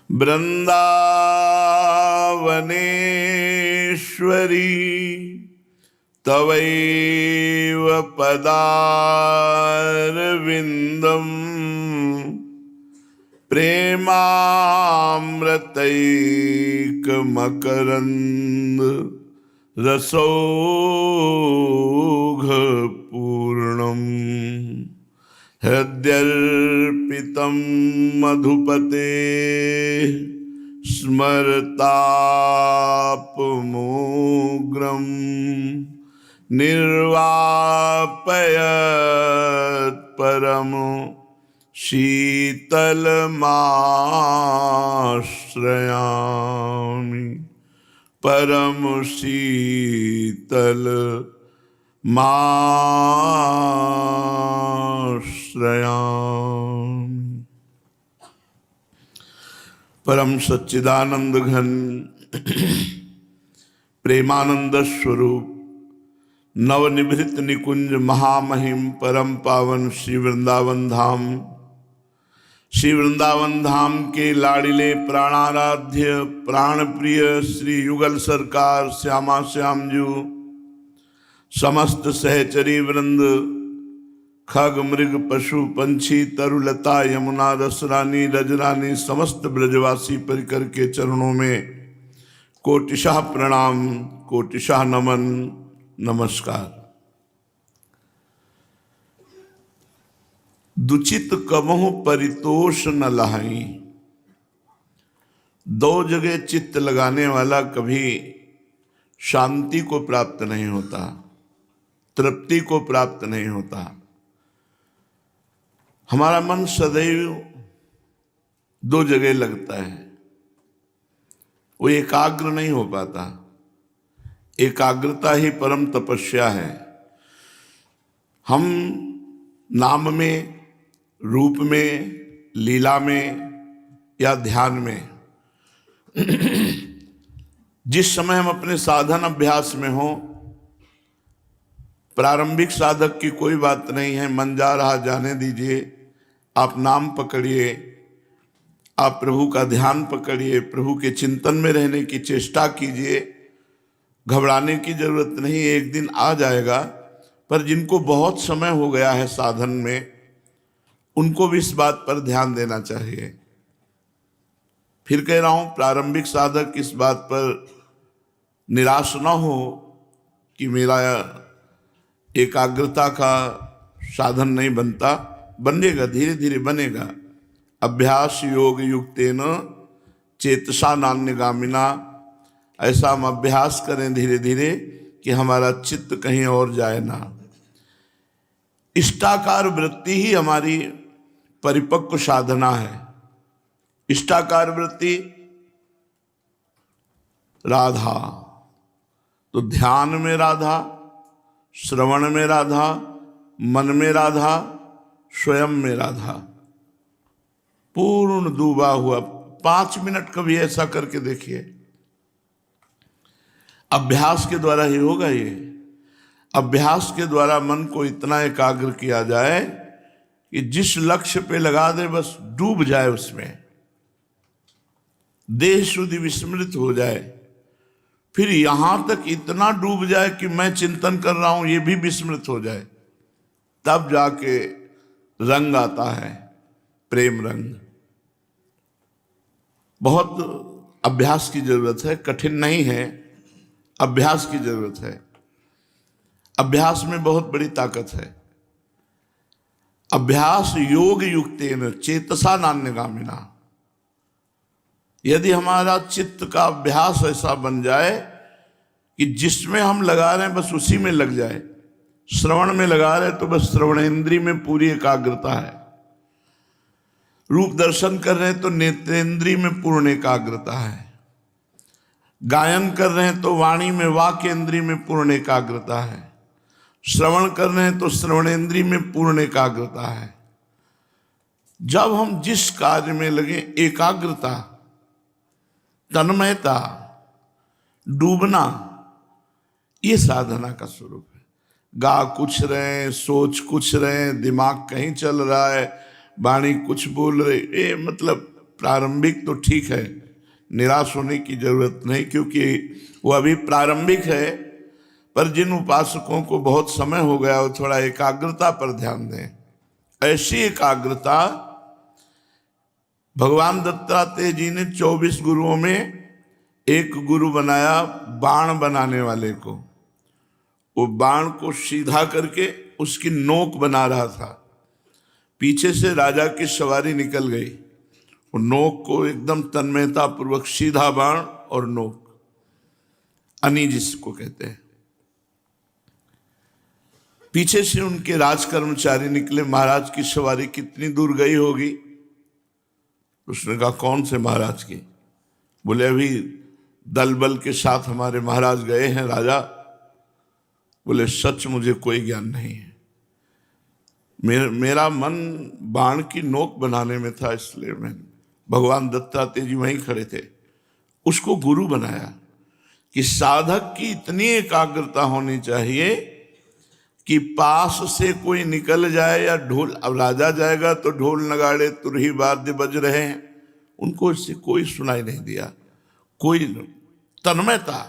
वृंदावनेश्वरी तवैव पदारविन्दम् प्रेमामृतैकमकरन्द रसौघपूर्णम् हृद्यर्पितं मधुपते स्मरतापमोग्रम् निर्वापयत् परम शीतलमाश्रयामि परम शीतलमाश्रयामि। परम सच्चिदानंद घन प्रेमानंद स्वरूप नवनिभृत निकुंज महामहिम परम पावन श्री वृंदावन धाम, श्री वृंदावन धाम के लाडिले प्राणाराध्य प्राण प्रिय श्री युगल सरकार श्यामा श्यामजू, समस्त सहचरी वृंद, खग मृग पशु पंछी तरुलता यमुना रसरानी रजरानी समस्त ब्रजवासी परिकर के चरणों में कोटिशाह प्रणाम, कोटिशाह नमन, नमस्कार। दुचित कबहु परितोष न लहाई। दो जगह चित्त लगाने वाला कभी शांति को प्राप्त नहीं होता, तृप्ति को प्राप्त नहीं होता। हमारा मन सदैव दो जगह लगता है, वो एकाग्र नहीं हो पाता। एकाग्रता ही परम तपस्या है। हम नाम में, रूप में, लीला में या ध्यान में जिस समय हम अपने साधन अभ्यास में हो, प्रारंभिक साधक की कोई बात नहीं है, मन जा रहा जाने दीजिए, आप नाम पकड़िए, आप प्रभु का ध्यान पकड़िए, प्रभु के चिंतन में रहने की चेष्टा कीजिए। घबराने की जरूरत नहीं, एक दिन आ जाएगा। पर जिनको बहुत समय हो गया है साधन में, उनको भी इस बात पर ध्यान देना चाहिए। फिर कह रहा हूं, प्रारंभिक साधक इस बात पर निराश न हो कि मेरा एकाग्रता का साधन नहीं बनता। बनेगा, धीरे धीरे बनेगा। अभ्यास योग युक्तेन चेतसा नान्यगामिना। ऐसा हम अभ्यास करें धीरे धीरे कि हमारा चित्त कहीं और जाए ना। इष्टाकार वृत्ति ही हमारी परिपक्व साधना है। इष्टाकार वृत्ति राधा, तो ध्यान में राधा, श्रवण में राधा, मन में राधा, स्वयं में राधा, पूर्ण डूबा हुआ। 5 मिनट कभी ऐसा करके देखिए। अभ्यास के द्वारा ही होगा ये। अभ्यास के द्वारा मन को इतना एकाग्र किया जाए कि जिस लक्ष्य पे लगा दे बस डूब जाए उसमें, देह शुद्धि विस्मृत हो जाए। फिर यहां तक इतना डूब जाए कि मैं चिंतन कर रहा हूं ये भी विस्मृत हो जाए, तब जाके रंग आता है, प्रेम रंग। बहुत अभ्यास की जरूरत है, कठिन नहीं है, अभ्यास की जरूरत है। अभ्यास में बहुत बड़ी ताकत है। अभ्यास योग युक्तेन चेतसा नान्यगामिना। यदि हमारा चित्त का अभ्यास ऐसा बन जाए कि जिसमें हम लगा रहे हैं बस उसी में लग जाए। श्रवण में लगा रहे तो बस श्रवणेंद्रिय में पूरी एकाग्रता है। रूप दर्शन कर रहे हैं तो नेत्रेंद्रिय में पूर्ण एकाग्रता है। गायन कर रहे हैं तो वाणी में, वाक्येंद्रिय में पूर्ण एकाग्रता है। श्रवण कर रहे हैं तो श्रवणेंद्रिय में पूर्ण एकाग्रता है। जब हम जिस कार्य में लगे, एकाग्रता, तन्मयता, डूबना, ये साधना का स्वरूप है। गा कुछ रहे हैं, सोच कुछ रहे हैं, दिमाग कहीं चल रहा है, वाणी कुछ बोल रहे, ये मतलब प्रारंभिक तो ठीक है, निराश होने की जरूरत नहीं, क्योंकि वो अभी प्रारंभिक है। पर जिन उपासकों को बहुत समय हो गया वो थोड़ा एकाग्रता पर ध्यान दें। ऐसी एकाग्रता भगवान दत्तात्रेय जी ने 24 गुरुओं में एक गुरु बनाया बाण बनाने वाले को। वो बाण को सीधा करके उसकी नोक बना रहा था, पीछे से राजा की सवारी निकल गई, वो नोक को एकदम तन्मयता पूर्वक सीधा बाण और नोक, अनी जिसको कहते हैं। पीछे से उनके राज कर्मचारी निकले, महाराज की सवारी कितनी दूर गई होगी? उसने कहा कौन से महाराज की? बोले अभी दल बल के साथ हमारे महाराज गए हैं राजा। बोले सच मुझे कोई ज्ञान नहीं है, मेरा मन बाण की नोक बनाने में था, इसलिए मैं। भगवान दत्तात्रेय जी वहीं खड़े थे, उसको गुरु बनाया कि साधक की इतनी एकाग्रता होनी चाहिए कि पास से कोई निकल जाए या ढोल, अब राजा जाएगा तो ढोल नगाड़े तुरही वाद्य बज रहे हैं, उनको इससे कोई सुनाई नहीं दिया। कोई तन्मयता,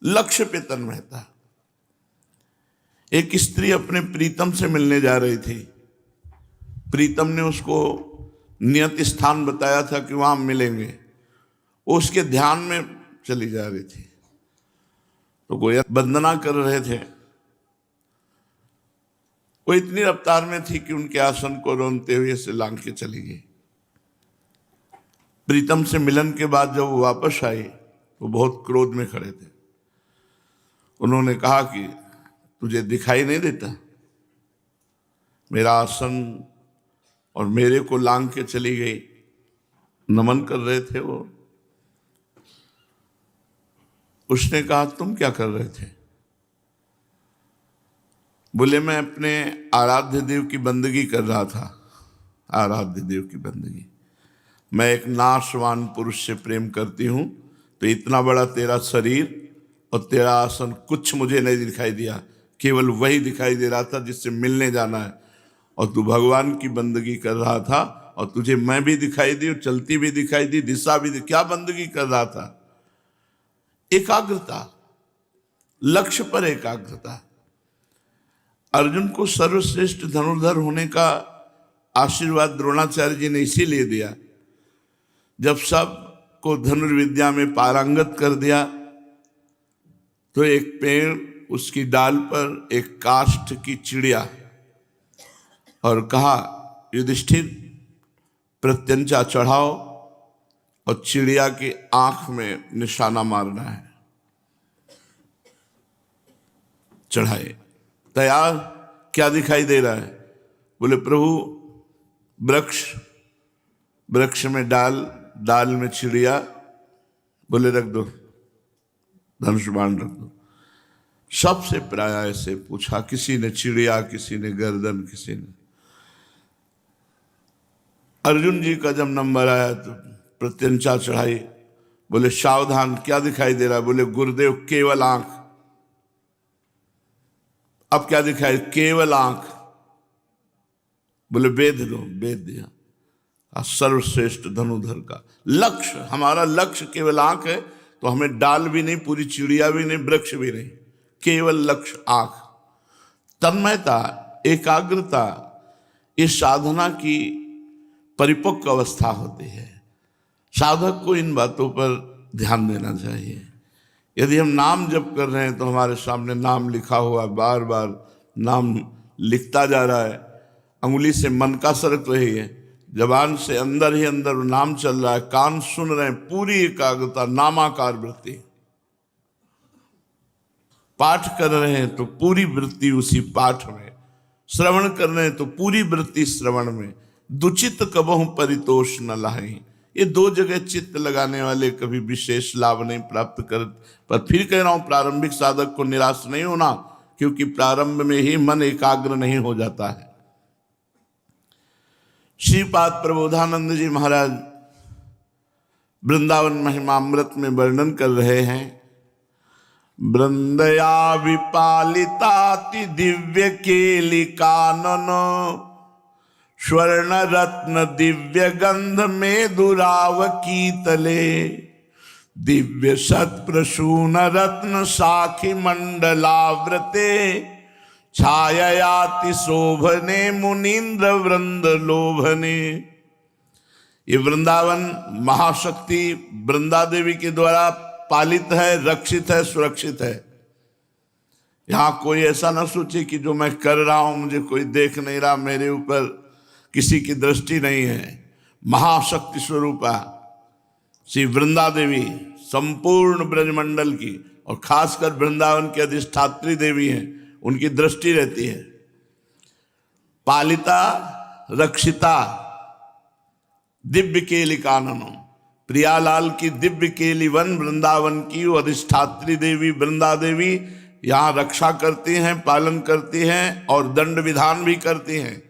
लक्ष्य पे तन्मयता। एक स्त्री अपने प्रीतम से मिलने जा रही थी, प्रीतम ने उसको नियत स्थान बताया था कि वहां मिलेंगे, वो उसके ध्यान में चली जा रही थी, तो गोया वंदना कर रहे थे। वो इतनी रफ्तार में थी कि उनके आसन को रोनते हुए से लांग के चली गई। प्रीतम से मिलन के बाद जब वो वापस आई तो बहुत क्रोध में खड़े थे। उन्होंने कहा कि तुझे दिखाई नहीं देता? मेरा आसन और मेरे को लांग के चली गई, नमन कर रहे थे वो। उसने कहा तुम क्या कर रहे थे? बोले मैं अपने आराध्य देव की बंदगी कर रहा था। आराध्य देव की बंदगी। मैं एक नाशवान पुरुष से प्रेम करती हूं, तो इतना बड़ा तेरा शरीर और तेरा आसन कुछ मुझे नहीं दिखाई दिया, केवल वही दिखाई दे रहा था जिससे मिलने जाना है। और तू भगवान की बंदगी कर रहा था और तुझे मैं भी दिखाई दी, चलती भी दिखाई दी, दिशा भी क्या बंदगी कर रहा था? एकाग्रता, लक्ष्य पर एकाग्रता। अर्जुन को सर्वश्रेष्ठ धनुर्धर होने का आशीर्वाद द्रोणाचार्य जी ने इसीलिए दिया। जब सब को धनुर्विद्या में पारंगत कर दिया तो एक पेड़, उसकी डाल पर एक काष्ठ की चिड़िया, और कहा युधिष्ठिर प्रत्यंचा चढ़ाओ और चिड़िया की आंख में निशाना मारना है। चढ़ाए, तैयार। क्या दिखाई दे रहा है? बोले प्रभु वृक्ष, वृक्ष में डाल, डाल में चिड़िया। बोले रख दो, धनुष बाण रख दो। सबसे प्राय ऐसे पूछा, किसी ने चिड़िया, किसी ने गर्दन, किसी ने। अर्जुन जी का जब नंबर आया तो प्रत्यंचा चढ़ाई। बोले सावधान, क्या दिखाई दे रहा है? बोले गुरुदेव केवल आंख। अब क्या दिखाई? केवल आंख। बोले वेद दो, वेद दिया। सर्वश्रेष्ठ धनुधर का लक्ष्य, हमारा लक्ष्य केवल आंख है, तो हमें डाल भी नहीं, पूरी चिड़िया भी नहीं, वृक्ष भी नहीं, केवल लक्ष्य आंख। तन्मयता, एकाग्रता, इस साधना की परिपक्व अवस्था होती है। साधक को इन बातों पर ध्यान देना चाहिए। यदि हम नाम जप कर रहे हैं तो हमारे सामने नाम लिखा हुआ, बार बार नाम लिखता जा रहा है, अंगुली से मन का सरक रही है, जबान से अंदर ही अंदर नाम चल रहा है, कान सुन रहे हैं, पूरी एकाग्रता, नामाकार वृत्ति। पाठ कर रहे हैं तो पूरी वृत्ति उसी पाठ में, श्रवण कर रहे हैं तो पूरी वृत्ति श्रवण में। दुचित कबहु परितोष न लाहि। ये दो जगह चित्त लगाने वाले कभी विशेष लाभ नहीं प्राप्त कर। पर फिर कह रहा हूं, प्रारंभिक साधक को निराश नहीं होना, क्योंकि प्रारंभ में ही मन एकाग्र नहीं हो जाता है। श्रीपाद प्रबोधानंद जी महाराज वृंदावन महिमामृत में वर्णन कर रहे हैं। वृंदया विपालिताति दिव्य केली कानन स्वर्ण रत्न दिव्य गंध में दुराव की तले, दिव्य सत प्रसून रत्न साखी मंडलाव्रते, छायाति शोभने मुनीन्द्र वृंद लोभने। ये वृंदावन महाशक्ति वृंदा देवी के द्वारा पालित है, रक्षित है, सुरक्षित है। यहां कोई ऐसा ना सोचे कि जो मैं कर रहा हूं मुझे कोई देख नहीं रहा, मेरे ऊपर किसी की दृष्टि नहीं है। महाशक्ति स्वरूपा श्री वृंदा देवी संपूर्ण ब्रजमंडल की और खासकर वृंदावन की अधिष्ठात्री देवी हैं, उनकी दृष्टि रहती है। पालिता रक्षिता दिव्य केली काननों, प्रियालाल की दिव्य केली वन वृंदावन की वो अधिष्ठात्री देवी वृंदा देवी यहाँ रक्षा करती हैं, पालन करती हैं और दंड विधान भी करती हैं।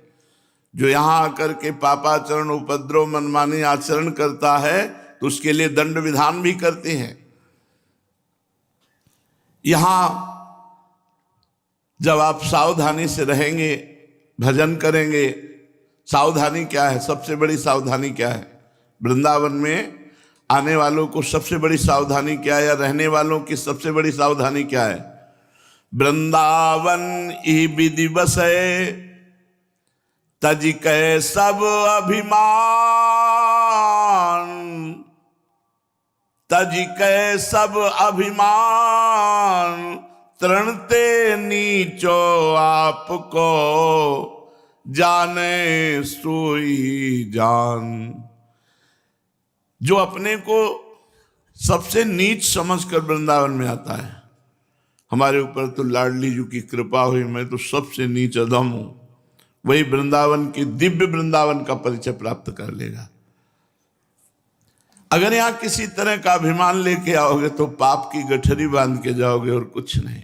जो यहाँ आकर के पापाचरण उपद्रव मनमानी आचरण करता है तो उसके लिए दंड विधान भी करती हैं। यहाँ जब आप सावधानी से रहेंगे, भजन करेंगे, सावधानी क्या है, सबसे बड़ी सावधानी क्या है? वृंदावन में आने वालों को सबसे बड़ी सावधानी क्या है, या रहने वालों की सबसे बड़ी सावधानी क्या है? वृंदावन ई विधि बसे तज कै सब अभिमान, तज कै सब अभिमान, तृणते नीचो आपको जाने सोई जान। जो अपने को सबसे नीच समझकर वृंदावन में आता है, हमारे ऊपर तो लाडली जी की कृपा हुई, मैं तो सबसे नीच अधम हूं, वही वृंदावन की दिव्य वृंदावन का परिचय प्राप्त कर लेगा। अगर यहां किसी तरह का अभिमान लेके आओगे तो पाप की गठरी बांध के जाओगे और कुछ नहीं।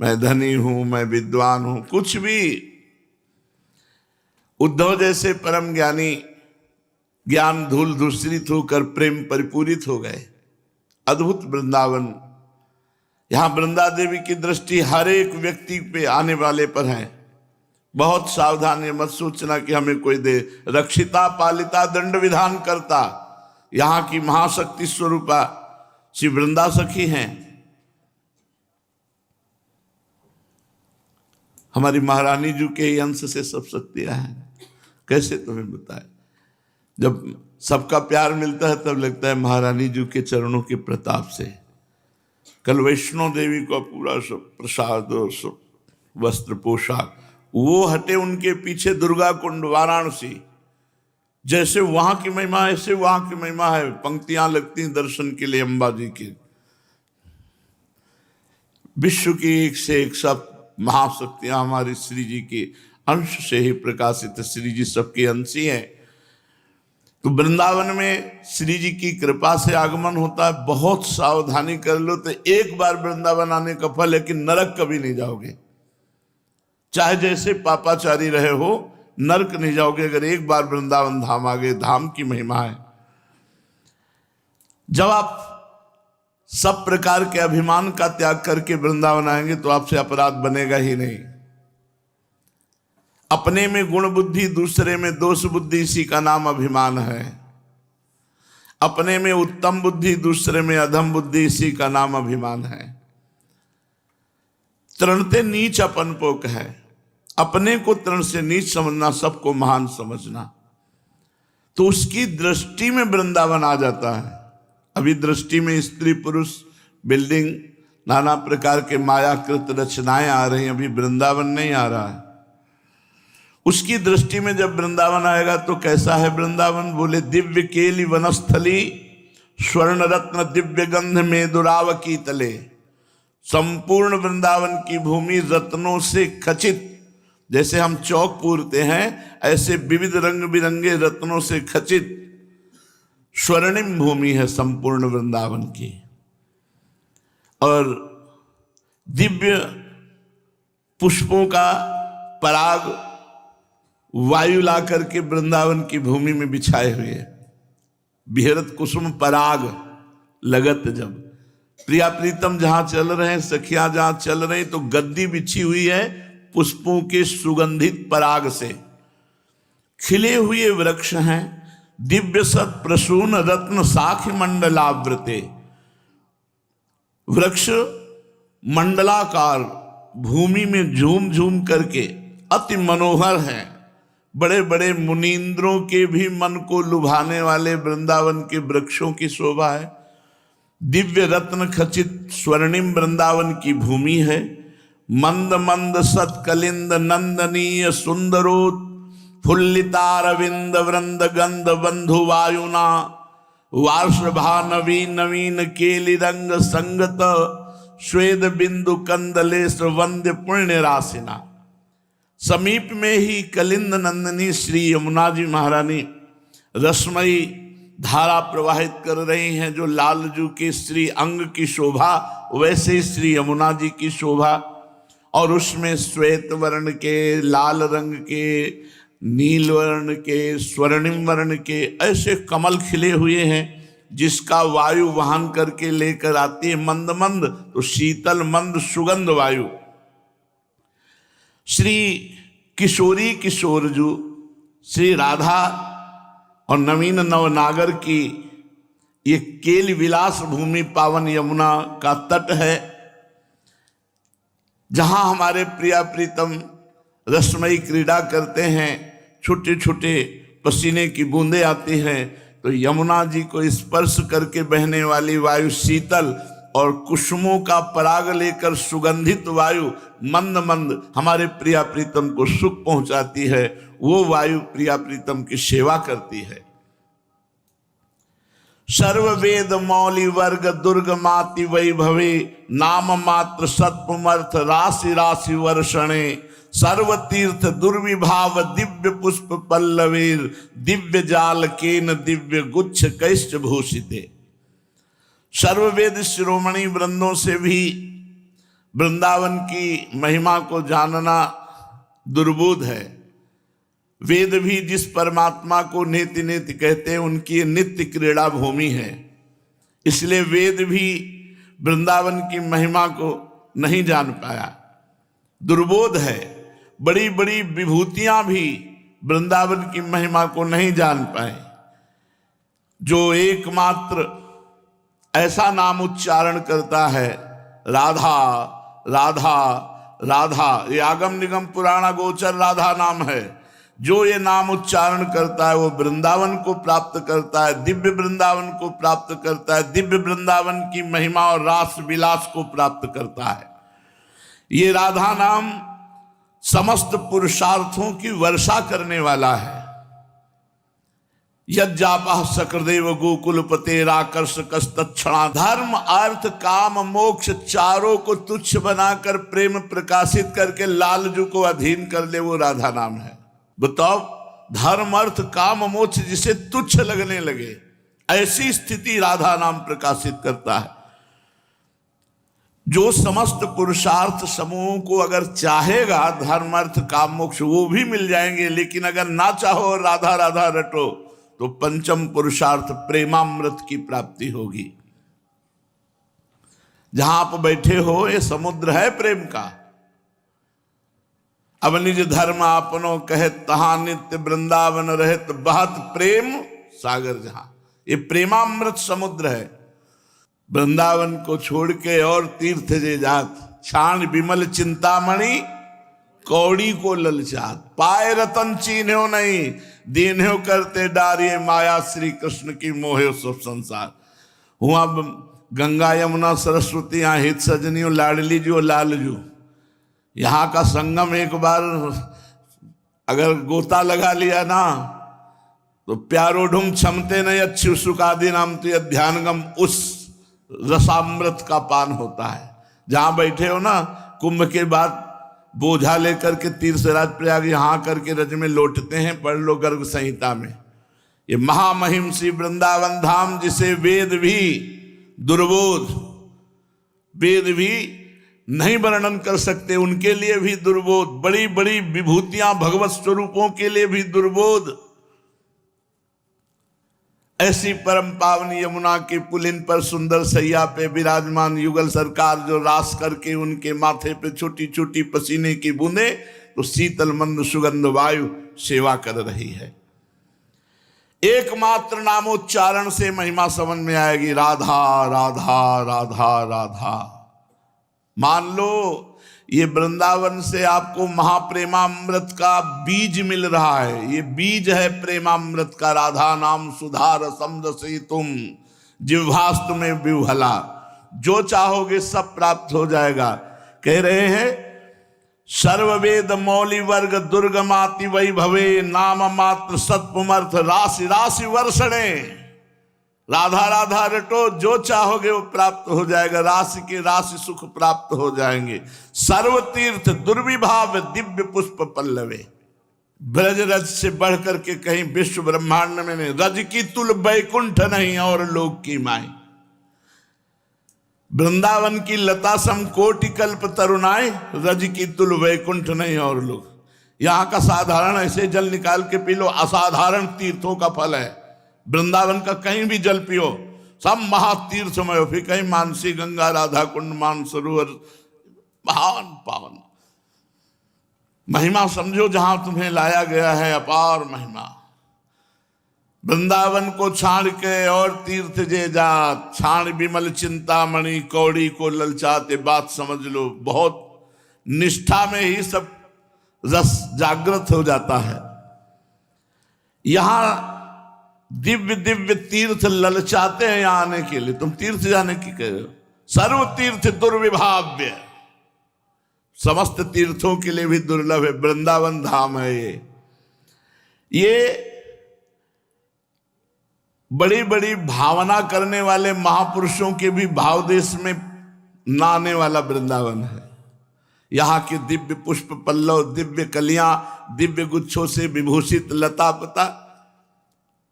मैं धनी हूं, मैं विद्वान हूं, कुछ भी। उद्धव जैसे परम ज्ञानी ज्ञान धूल दूषित होकर प्रेम परिपूरित हो गए। अद्भुत वृंदावन। यहां वृंदा देवी की दृष्टि हर एक व्यक्ति पे आने वाले पर है। बहुत सावधान है, मत सोचना कि हमें कोई दे। रक्षिता पालिता दंड विधान करता यहां की महाशक्ति स्वरूपा श्री वृंदा सखी हैं। हमारी महारानी जी के अंश से सब शक्तियां हैं। कैसे तुम्हें बताए, जब सबका प्यार मिलता है तब लगता है महारानी जी के चरणों के प्रताप से। कल वैष्णो देवी का पूरा सब प्रसाद और सब वस्त्र पोशाक, वो हटे उनके पीछे दुर्गा कुंड वाराणसी। जैसे वहां की महिमा है ऐसे वहां की महिमा है। पंक्तियां लगती हैं दर्शन के लिए अम्बा जी की। विश्व की एक से एक सब महाशक्तियां हमारी श्री जी के अंश से ही प्रकाशित। श्री जी सबके अंशी हैं। तो वृंदावन में श्री जी की कृपा से आगमन होता है। बहुत सावधानी कर लो तो एक बार वृंदावन आने का फल है कि नरक कभी नहीं जाओगे। चाहे जैसे पापाचारी रहे हो, नरक नहीं जाओगे अगर एक बार वृंदावन धाम आ गए। धाम की महिमा है। जब आप सब प्रकार के अभिमान का त्याग करके वृंदावन आएंगे तो आपसे अपराध बनेगा ही नहीं। अपने में गुण बुद्धि, दूसरे में दोष बुद्धि, इसी का नाम अभिमान है। अपने में उत्तम बुद्धि, दूसरे में अधम बुद्धि, इसी का नाम अभिमान है। तृणते नीच अपन पोक है। अपने को तृण से नीच समझना, सबको महान समझना, तो उसकी दृष्टि में वृंदावन आ जाता है। अभी दृष्टि में स्त्री पुरुष, बिल्डिंग, नाना प्रकार के मायाकृत रचनाएं आ रही हैं, अभी वृंदावन नहीं आ रहा है। उसकी दृष्टि में जब वृंदावन आएगा तो कैसा है वृंदावन? बोले दिव्य केली वनस्थली, स्वर्ण रत्न दिव्य गंध में दुराव की तले। संपूर्ण वृंदावन की भूमि रत्नों से खचित, जैसे हम चौक पूरते हैं ऐसे विविध रंग बिरंगे रत्नों से खचित स्वर्णिम भूमि है संपूर्ण वृंदावन की। और दिव्य पुष्पों का पराग वायु ला करके वृंदावन की भूमि में बिछाए हुए। बिहरत कुसुम पराग लगत। जब प्रिया प्रीतम जहां चल रहे हैं, सखियां जहां चल रही, तो गद्दी बिछी हुई है पुष्पों के सुगंधित पराग से। खिले हुए वृक्ष हैं, दिव्य सत प्रसून रत्न साखी मंडलावृते। वृक्ष मंडलाकार भूमि में झूम झूम करके अति मनोहर है। बड़े बड़े मुनींद्रों के भी मन को लुभाने वाले वृंदावन के वृक्षों की शोभा है। दिव्य रत्न खचित स्वर्णिम वृंदावन की भूमि है। मंद मंद सत्कलिंद नंदनीय सुंदरोत फुल्लितारविंद वृंद गंध बंधु वायुना वार्षभा नवीन नवीन केली रंग संगत श्वेद बिंदु कंदलेश वंद्य पुण्य राशिना। समीप में ही कलिंद नंदिनी श्री यमुना जी महारानी रसमयी धारा प्रवाहित कर रही हैं। जो लालजू के श्री अंग की शोभा, वैसे ही श्री यमुना जी की शोभा। और उसमें श्वेत वर्ण के, लाल रंग के, नील वर्ण के, स्वर्णिम वर्ण के ऐसे कमल खिले हुए हैं, जिसका वायु वहन करके लेकर आती है मंद मंद तो शीतल मंद सुगंध वायु। श्री किशोरी किशोरजू श्री राधा और नवीन नवनागर की ये केल विलास भूमि पावन यमुना का तट है, जहां हमारे प्रिया प्रीतम रसमयी क्रीड़ा करते हैं। छोटे छोटे पसीने की बूंदें आती हैं तो यमुना जी को स्पर्श करके बहने वाली वायु शीतल और कुसुमों का पराग लेकर सुगंधित वायु मंद मंद हमारे प्रिया प्रीतम को सुख पहुंचाती है। वो वायु प्रिया प्रीतम की सेवा करती है। सर्ववेद मौली वर्ग दुर्ग माति वैभवे नाम मात्र सत्पुमर्थ राशि राशि वर्षणे सर्व तीर्थ दुर्विभाव दिव्य पुष्प पल्लवेर दिव्य जाल केन दिव्य गुच्छ कैश्च भूषिते। सर्ववेद शिरोमणि वृंदों से भी वृंदावन की महिमा को जानना दुर्बोध है। वेद भी जिस परमात्मा को नेति नेति कहते हैं, उनकी नित्य क्रीड़ा भूमि है। इसलिए वेद भी वृंदावन की महिमा को नहीं जान पाया, दुर्बोध है। बड़ी बड़ी विभूतियां भी वृंदावन की महिमा को नहीं जान पाए। जो एकमात्र ऐसा नाम उच्चारण करता है राधा राधा राधा, ये आगम निगम पुराण गोचर राधा नाम है। जो ये नाम उच्चारण करता है वो वृंदावन को प्राप्त करता है, दिव्य वृंदावन को प्राप्त करता है, दिव्य वृंदावन की महिमा और रास विलास को प्राप्त करता है। ये राधा नाम समस्त पुरुषार्थों की वर्षा करने वाला है। यज्जापः सकरदेव गोकुलपतेराकर्षकस्तत्क्षणा। धर्म अर्थ काम मोक्ष चारों को तुच्छ बनाकर प्रेम प्रकाशित करके लालजू को अधीन कर ले, वो राधा नाम है। बताओ, धर्म अर्थ काम मोक्ष जिसे तुच्छ लगने लगे, ऐसी स्थिति राधा नाम प्रकाशित करता है। जो समस्त पुरुषार्थ समूहों को अगर चाहेगा, धर्म अर्थ काम मोक्ष वो भी मिल जाएंगे। लेकिन अगर ना चाहो राधा राधा रटो तो पंचम पुरुषार्थ प्रेमामृत की प्राप्ति होगी। जहां आप बैठे हो ये समुद्र है प्रेम का। अब निज धर्म आपनो कहे तहां नित्य वृंदावन रहत बहत प्रेम सागर। जहां ये प्रेमामृत समुद्र है। वृंदावन को छोड़ के और तीर्थ जे जात, छान विमल चिंतामणि कौड़ी को ललचात। पाए रतन चीन्हो नहीं, दीन्हो करते डारिये माया श्री कृष्ण की मोहे सब संसार। हुआ गंगा यमुना सरस्वती यहाँ हित सजनियों लाडली जी और लालजू, यहाँ का संगम एक बार अगर गोता लगा लिया ना तो प्यारो ढूंढ क्षमते नहीं अच्छी सुखादि नाम तो ध्यानगम उस रसामृत का पान होता है। जहां बैठे हो ना, कुंभ के बाद बोझा लेकर के तीर्थराज प्रयाग यहाँ करके रज में लौटते हैं। पढ़ लो गर्ग संहिता में। ये महामहिम श्री वृंदावन धाम जिसे वेद भी दुर्बोध, वेद भी नहीं वर्णन कर सकते, उनके लिए भी दुर्बोध। बड़ी बड़ी विभूतियां भगवत स्वरूपों के लिए भी दुर्बोध। ऐसी परम पावनी यमुना के पुलिन पर सुंदर सैया पे विराजमान युगल सरकार जो रास करके उनके माथे पे छोटी छोटी पसीने की बूंदें तो शीतल मंद सुगंध वायु सेवा कर रही है। एकमात्र नामोच्चारण से महिमा समझ में आएगी, राधा राधा राधा राधा। मान लो ये वृंदावन से आपको महाप्रेमामृत का बीज मिल रहा है, ये बीज है प्रेमामृत का। राधा नाम सुधार समरसी तुम जिह्वास्तु में विह्वला, जो चाहोगे सब प्राप्त हो जाएगा। कह रहे हैं सर्ववेद मौली वर्ग दुर्गमाति वैभवे नाम मात्र सत्पुमर्थ राशि राशि वर्षणे। राधा राधा रटो, जो चाहोगे वो प्राप्त हो जाएगा, राशि के राशि सुख प्राप्त हो जाएंगे। सर्व तीर्थ दुर्विभाव दिव्य पुष्प पल्लवे। ब्रज रज से बढ़ करके कहीं विश्व ब्रह्मांड में नहीं, रज की तुल बैकुंठ नहीं और लोक की माई। वृंदावन की लता सम कोटि कल्प तरुणाई, रज की तुल वैकुंठ नहीं और लोग। यहाँ का साधारण ऐसे जल निकाल के पी लो, असाधारण तीर्थों का फल है। वृंदावन का कहीं भी जल पियो सब महातीर्थमय। फिर कहीं मानसी गंगा राधा कुंड मानसरोवर महान पावन महिमा समझो जहां तुम्हें लाया गया है, अपार महिमा। वृंदावन को छाड़ के और तीर्थ जे जात, छाण विमल चिंतामणि कौड़ी को ललचाते। बात समझ लो, बहुत निष्ठा में ही सब रस जागृत हो जाता है। यहां दिव्य दिव्य तीर्थ ललचाते हैं यहाँ आने के लिए। तुम तीर्थ जाने की कह रहे हो, सर्व तीर्थ दुर्विभाव्य, समस्त तीर्थों के लिए भी दुर्लभ है। वृंदावन धाम है ये बड़ी बड़ी भावना करने वाले महापुरुषों के भी भाव देश में नाने वाला वृंदावन है। यहाँ के दिव्य पुष्प पल्लव, दिव्य कलियां, दिव्य गुच्छों से विभूषित लता पता।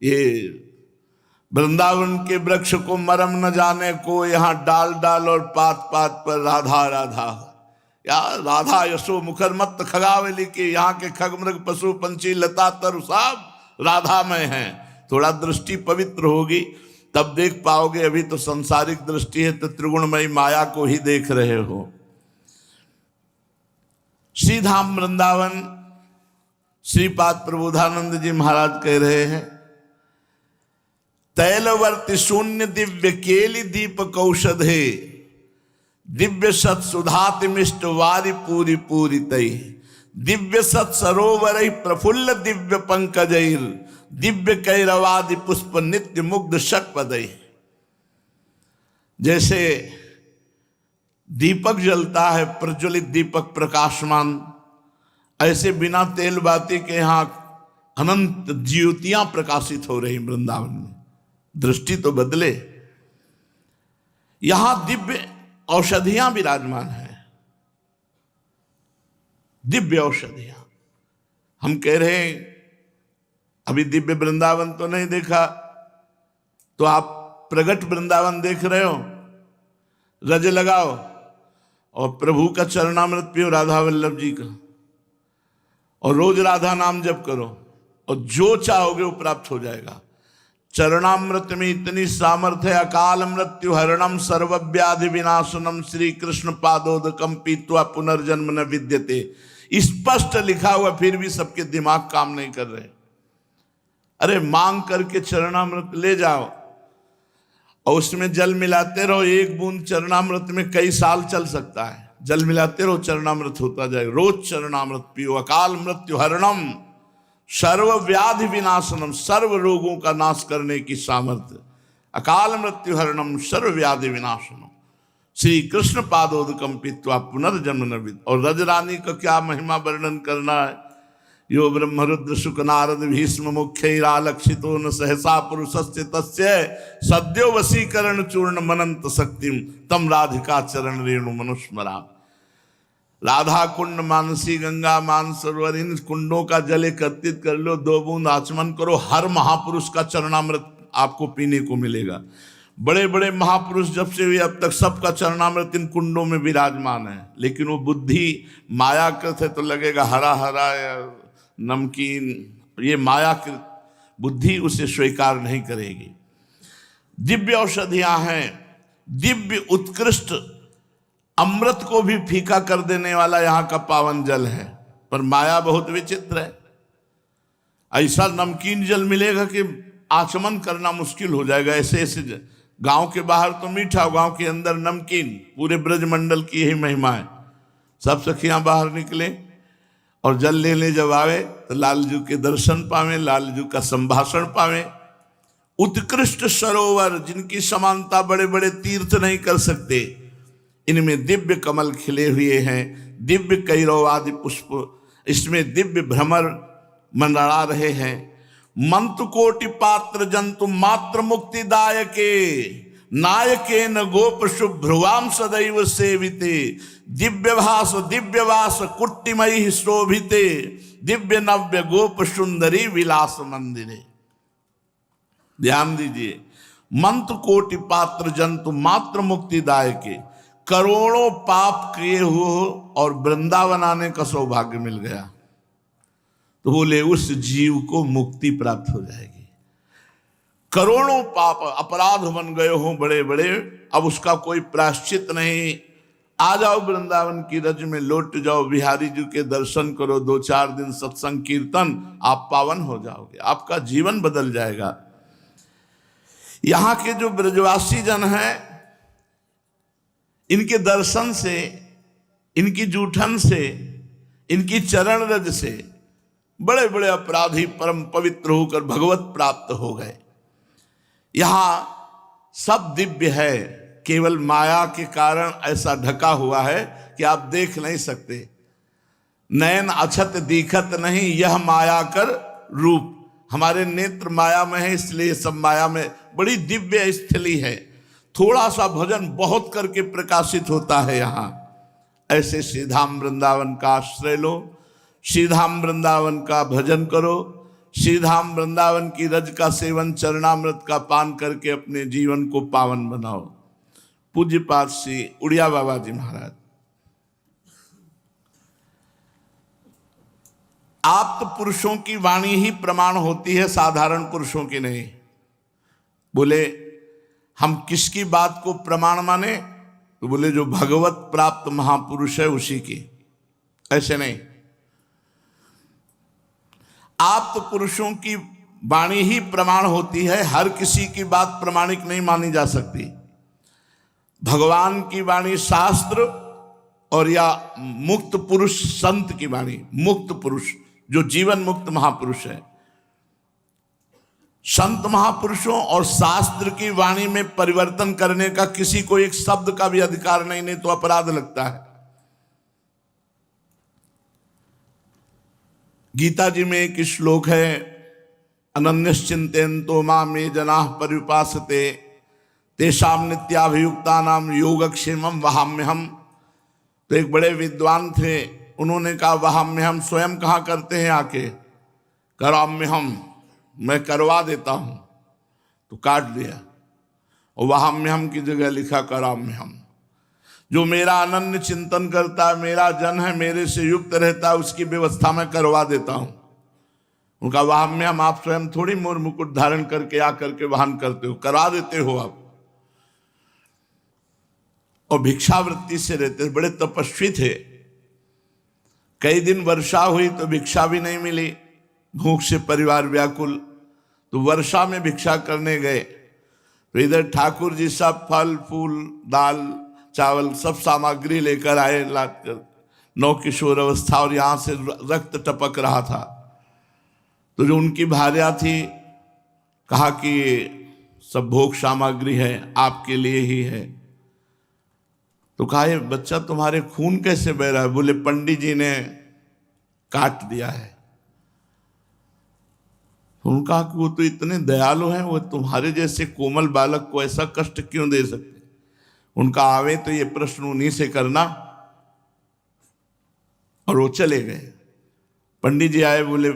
ये वृंदावन के वृक्ष को मरम न जाने को, यहाँ डाल डाल और पात पात पर राधा राधा। या राधा यशो मुखर मत खगावली के, यहाँ के खग मृग पशु पंछी लता तरु सब राधा में हैं। थोड़ा दृष्टि पवित्र होगी तब देख पाओगे। अभी तो संसारिक दृष्टि है तो त्रिगुणमयी माया को ही देख रहे हो। श्री धाम वृंदावन श्रीपाद प्रबोधानंद जी महाराज कह रहे हैं, तैलवर्ति शून्य दिव्य केली दीपक औषधे, दिव्य सत सुधाति मिष्ट वारि पूरी पूरी तई, दिव्य सत सरोवर प्रफुल्ल दिव्य पंकजैर, दिव्य कैरवादि पुष्प नित्य मुग्ध शतपदई। जैसे दीपक जलता है, प्रज्वलित दीपक प्रकाशमान, ऐसे बिना तेल बाती के यहाँ अनंत ज्योतियां प्रकाशित हो रही वृंदावन में। दृष्टि तो बदले। यहां दिव्य औषधियां विराजमान है, दिव्य औषधियां। हम कह रहे हैं अभी दिव्य वृंदावन तो नहीं देखा, तो आप प्रगट वृंदावन देख रहे हो। रज लगाओ और प्रभु का चरणामृत पियो, राधा वल्लभ जी का, और रोज राधा नाम जप करो और जो चाहोगे वो प्राप्त हो जाएगा। चरणामृत में इतनी सामर्थ्य है, अकाल मृत्यु हरणम सर्वव्याधि विनाशनम श्री कृष्ण पादोदकम पीत्वा पुनर्जन्म न विद्यते। स्पष्ट लिखा हुआ, फिर भी सबके दिमाग काम नहीं कर रहे। अरे मांग करके चरणामृत ले जाओ और उसमें जल मिलाते रहो। एक बूंद चरणामृत में कई साल चल सकता है। जल मिलाते रहो, चरणामृत होता जाएगा। रोज चरणामृत पियो। अकाल मृत्यु हरणम सर्व व्याधि विनाशनम, सर्व रोगों का नाश करने की सामर्थ्य। अकाल मृत्यु हरणम सर्व व्याधि विनाशनम श्री कृष्ण पादोदकम पीत्वा पुनर्जन्म न विद्यते। और रजरानी का क्या महिमा वर्णन करना है। यो ब्रह्मरुद्र शुक नारद भीष्म मुख्यैरालक्षितो न सहसा पुरुषस्य तस्य सद्यो वशीकरण चूर्ण मनंत शक्तिम तम राधिका चरण रेणु मनुस्मरा। राधा कुंड, मानसी गंगा, मानसरोवर, इन कुंडों का जल एकत्रित कर लो, 2 बूंद आचमन करो, हर महापुरुष का चरणामृत आपको पीने को मिलेगा। बड़े बड़े महापुरुष जब से हुए अब तक सबका चरणामृत इन कुंडों में विराजमान है। लेकिन वो बुद्धि मायाकृत है तो लगेगा हरा हरा या नमकीन, ये मायाकृत बुद्धि उसे स्वीकार नहीं करेगी। दिव्य औषधियां हैं, दिव्य उत्कृष्ट अमृत को भी फीका कर देने वाला यहाँ का पावन जल है। पर माया बहुत विचित्र है। ऐसा नमकीन जल मिलेगा कि आचमन करना मुश्किल हो जाएगा। ऐसे ऐसे गांव के बाहर तो मीठा, गांव के अंदर नमकीन। पूरे ब्रजमंडल की यही महिमा है। सब सखियां बाहर निकले और जल लेने जब आवे तो लालजू के दर्शन पावे, लालजू का संभाषण पावे। उत्कृष्ट सरोवर जिनकी समानता बड़े बड़े तीर्थ नहीं कर सकते, इनमें दिव्य कमल खिले हुए हैं, दिव्य कैरव आदि पुष्प, इसमें दिव्य भ्रमर मंडरा रहे हैं। मंत्र कोटि पात्र जंतु मात्र मुक्तिदायके, नायके न गोप शुभ्रुवाम सदैव सेविते, दिव्यवास कुट्टिमयी शोभिते, दिव्य नव्य गोप सुंदरी विलास मंदिरे। ध्यान दीजिए, मंत्र कोटि पात्र जंतु मात्र मुक्तिदायके, करोड़ों पाप किए हो और वृंदावन आने का सौभाग्य मिल गया तो बोले उस जीव को मुक्ति प्राप्त हो जाएगी। करोड़ों पाप अपराध बन गए हो बड़े बड़े, अब उसका कोई प्रायश्चित नहीं। आ जाओ वृंदावन की रज में, लौट जाओ, बिहारी जी के दर्शन करो, 2-4 दिन सत्संग कीर्तन, आप पावन हो जाओगे, आपका जीवन बदल जाएगा। यहां के जो ब्रजवासी जन हैं, इनके दर्शन से, इनकी जूठन से, इनकी चरण रज से बड़े बड़े अपराधी परम पवित्र होकर भगवत प्राप्त हो गए। यहां सब दिव्य है, केवल माया के कारण ऐसा ढका हुआ है कि आप देख नहीं सकते। नयन अछत दिखत नहीं, यह माया कर रूप। हमारे नेत्र माया में है, इसलिए सब माया में बड़ी दिव्य स्थली है। थोड़ा सा भजन बहुत करके प्रकाशित होता है यहाँ। ऐसे श्रीधाम वृंदावन का आश्रय लो, श्रीधाम वृंदावन का भजन करो, श्रीधाम वृंदावन की रज का सेवन, चरणामृत का पान करके अपने जीवन को पावन बनाओ। पूज्य पाद श्री उड़िया बाबा जी महाराज। आप्त पुरुषों की वाणी ही प्रमाण होती है, साधारण पुरुषों की नहीं। बोले हम किसकी बात को प्रमाण माने? तो बोले जो भगवत प्राप्त महापुरुष है उसी की। ऐसे नहीं, आप्त पुरुषों की वाणी ही प्रमाण होती है, हर किसी की बात प्रमाणिक नहीं मानी जा सकती। भगवान की वाणी शास्त्र और या मुक्त पुरुष संत की वाणी, मुक्त पुरुष जो जीवन मुक्त महापुरुष है। संत महापुरुषों और शास्त्र की वाणी में परिवर्तन करने का किसी को एक शब्द का भी अधिकार नहीं तो अपराध लगता है। गीता जी में एक श्लोक है, अनन्यश्चिंतयन्तो मां ये जनाः पर्युपासते तेषां नित्याभियुक्तानां योगक्षेमं वहाम्यहम्। तो एक बड़े विद्वान थे, उन्होंने कहा वहाम्यहम् स्वयं कहाँ करते हैं आके? कराम्यहम्, मैं करवा देता हूं। तो काट दिया और वहाम्यहम् की जगह लिखा कराम्यहम्। जो मेरा अनन्य चिंतन करता है, मेरा जन है, मेरे से युक्त रहता है, उसकी व्यवस्था मैं करवा देता हूं। उनका वहाम्यहम् आप स्वयं थोड़ी मोर मुकुट धारण करके आकर के वाहन करते हो, करा देते हो आप। और भिक्षावृत्ति से रहते, बड़े तपस्वी थे। कई दिन वर्षा हुई तो भिक्षा भी नहीं मिली, भूख से परिवार व्याकुल। तो वर्षा में भिक्षा करने गए तो इधर ठाकुर जी सब फल फूल दाल चावल सब सामग्री लेकर आए, लाकर नौ किशोर अवस्था, और यहाँ से रक्त टपक रहा था। तो जो उनकी भार्या थी, कहा कि सब भोग सामग्री है, आपके लिए ही है। तो कहा ये बच्चा तुम्हारे खून कैसे बह रहा है? बोले पंडित जी ने काट दिया है। उन्होंने कहा कि वो तो इतने दयालु हैं, वो तुम्हारे जैसे कोमल बालक को ऐसा कष्ट क्यों दे सकते? उनका आवे तो ये प्रश्न उन्हीं से करना। और वो चले गए। पंडित जी आए, बोले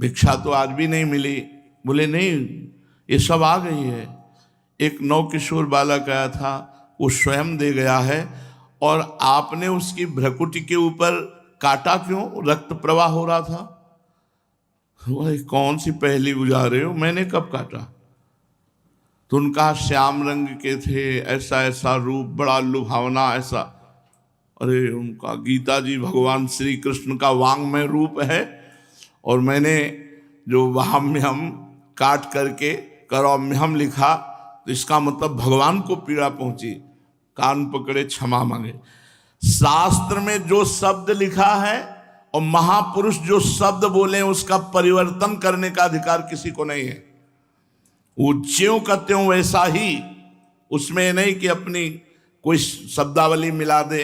भिक्षा तो आज भी नहीं मिली। बोले नहीं, ये सब आ गई है। एक 9 किशोर बालक आया था, वो स्वयं दे गया है, और आपने उसकी भ्रकुटी के ऊपर काटा क्यों? रक्त प्रवाह हो रहा था। कौन सी पहेली बुझा रहे हो? मैंने कब काटा? तो उनका श्याम रंग के थे, ऐसा ऐसा रूप, बड़ा लुभावना ऐसा। अरे उनका गीता जी भगवान श्री कृष्ण का वांग्मय रूप है, और मैंने जो वाह्यम काट करके करौम्यहम लिखा तो इसका मतलब भगवान को पीड़ा पहुंची, कान पकड़े क्षमा मांगे। शास्त्र में जो शब्द लिखा है और महापुरुष जो शब्द बोले उसका परिवर्तन करने का अधिकार किसी को नहीं है। वो ज्यों का त्यों वैसा ही, उसमें नहीं कि अपनी कोई शब्दावली मिला दे।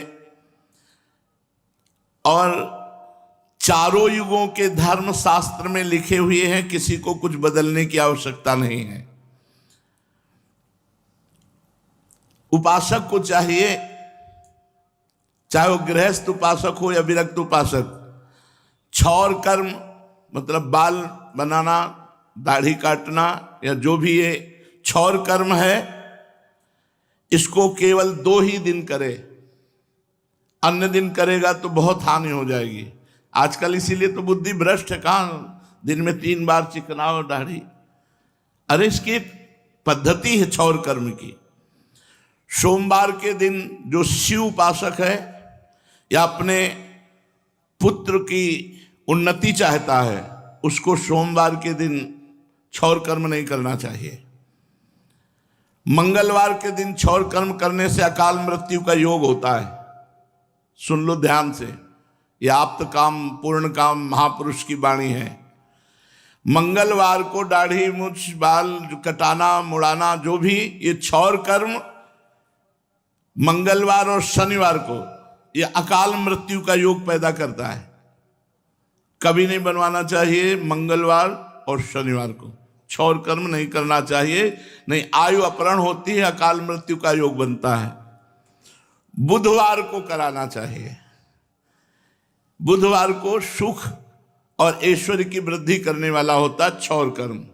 और चारों युगों के धर्म शास्त्र में लिखे हुए हैं, किसी को कुछ बदलने की आवश्यकता नहीं है। उपासक को चाहिए, चाहे वो गृहस्थ उपासक हो या विरक्त उपासक, क्षौर कर्म मतलब बाल बनाना, दाढ़ी काटना या जो भी ये क्षौर कर्म है, इसको केवल 2 ही दिन करे। अन्य दिन करेगा तो बहुत हानि हो जाएगी। आजकल इसीलिए तो बुद्धि भ्रष्ट है, कहाँ दिन में 3 बार चिकनाओ दाढ़ी। अरे इसकी एक पद्धति है क्षौर कर्म की। सोमवार के दिन जो शिव उपासक है या अपने पुत्र की उन्नति चाहता है, उसको सोमवार के दिन क्षौर कर्म नहीं करना चाहिए। मंगलवार के दिन क्षौर कर्म करने से अकाल मृत्यु का योग होता है। सुन लो ध्यान से, यह आप्त काम पूर्ण काम महापुरुष की वाणी है। मंगलवार को दाढ़ी मूछ बाल कटाना मुड़ाना जो भी, ये क्षौर कर्म मंगलवार और शनिवार को ये अकाल मृत्यु का योग पैदा करता है। कभी नहीं बनवाना चाहिए मंगलवार और शनिवार को, क्षौर कर्म नहीं करना चाहिए, नहीं आयु अपहरण होती है, अकाल मृत्यु का योग बनता है। बुधवार को कराना चाहिए। बुधवार को सुख और ऐश्वर्य की वृद्धि करने वाला होता है क्षौर कर्म।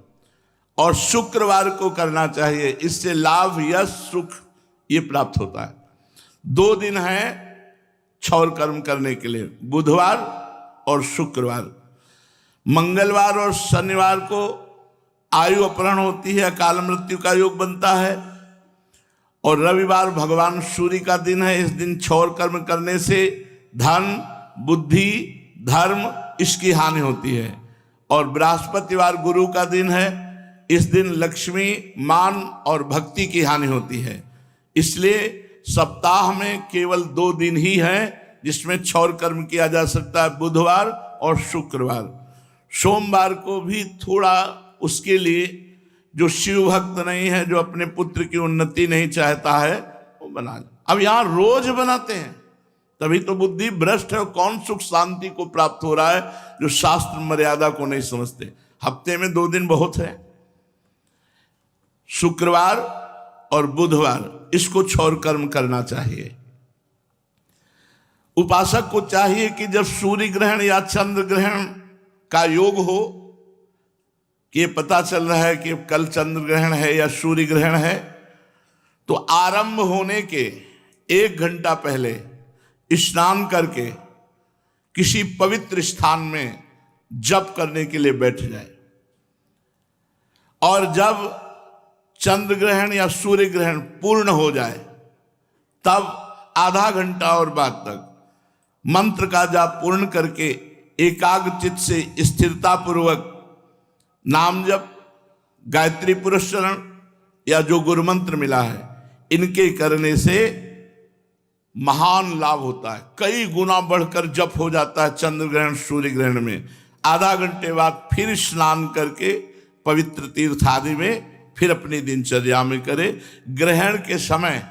और शुक्रवार को करना चाहिए, इससे लाभ यश सुख ये प्राप्त होता है। 2 दिन है क्षौर कर्म करने के लिए, बुधवार और शुक्रवार। मंगलवार और शनिवार को आयु अपहरण होती है, अकाल मृत्यु का योग बनता है। और रविवार भगवान सूर्य का दिन है, इस दिन क्षौर कर्म करने से धन बुद्धि धर्म इसकी हानि होती है। और बृहस्पतिवार गुरु का दिन है, इस दिन लक्ष्मी मान और भक्ति की हानि होती है। इसलिए सप्ताह में केवल 2 दिन ही हैं जिसमें क्षौर कर्म किया जा सकता है, बुधवार और शुक्रवार। सोमवार को भी थोड़ा उसके लिए जो शिव भक्त नहीं है, जो अपने पुत्र की उन्नति नहीं चाहता है, वो बना ले। अब यहां रोज बनाते हैं तभी तो बुद्धि भ्रष्ट है। और कौन सुख शांति को प्राप्त हो रहा है, जो शास्त्र मर्यादा को नहीं समझते। हफ्ते में 2 दिन बहुत है, शुक्रवार और बुधवार, इसको क्षौर कर्म करना चाहिए। उपासक को चाहिए कि जब सूर्य ग्रहण या चंद्र ग्रहण का योग हो, कि पता चल रहा है कि कल चंद्र ग्रहण है या सूर्य ग्रहण है, तो आरंभ होने के 1 घंटा पहले स्नान करके किसी पवित्र स्थान में जप करने के लिए बैठ जाए। और जब चंद्र ग्रहण या सूर्य ग्रहण पूर्ण हो जाए, तब आधा घंटा और बाद तक मंत्र का जाप पूर्ण करके एकाग्र चित्त से स्थिरता पूर्वक नाम जप, गायत्री पुरस्चरण या जो गुरु मंत्र मिला है, इनके करने से महान लाभ होता है। कई गुना बढ़कर जप हो जाता है चंद्र ग्रहण सूर्य ग्रहण में। आधा घंटे बाद फिर स्नान करके पवित्र तीर्थ आदि में फिर अपनी दिनचर्या में करे। ग्रहण के समय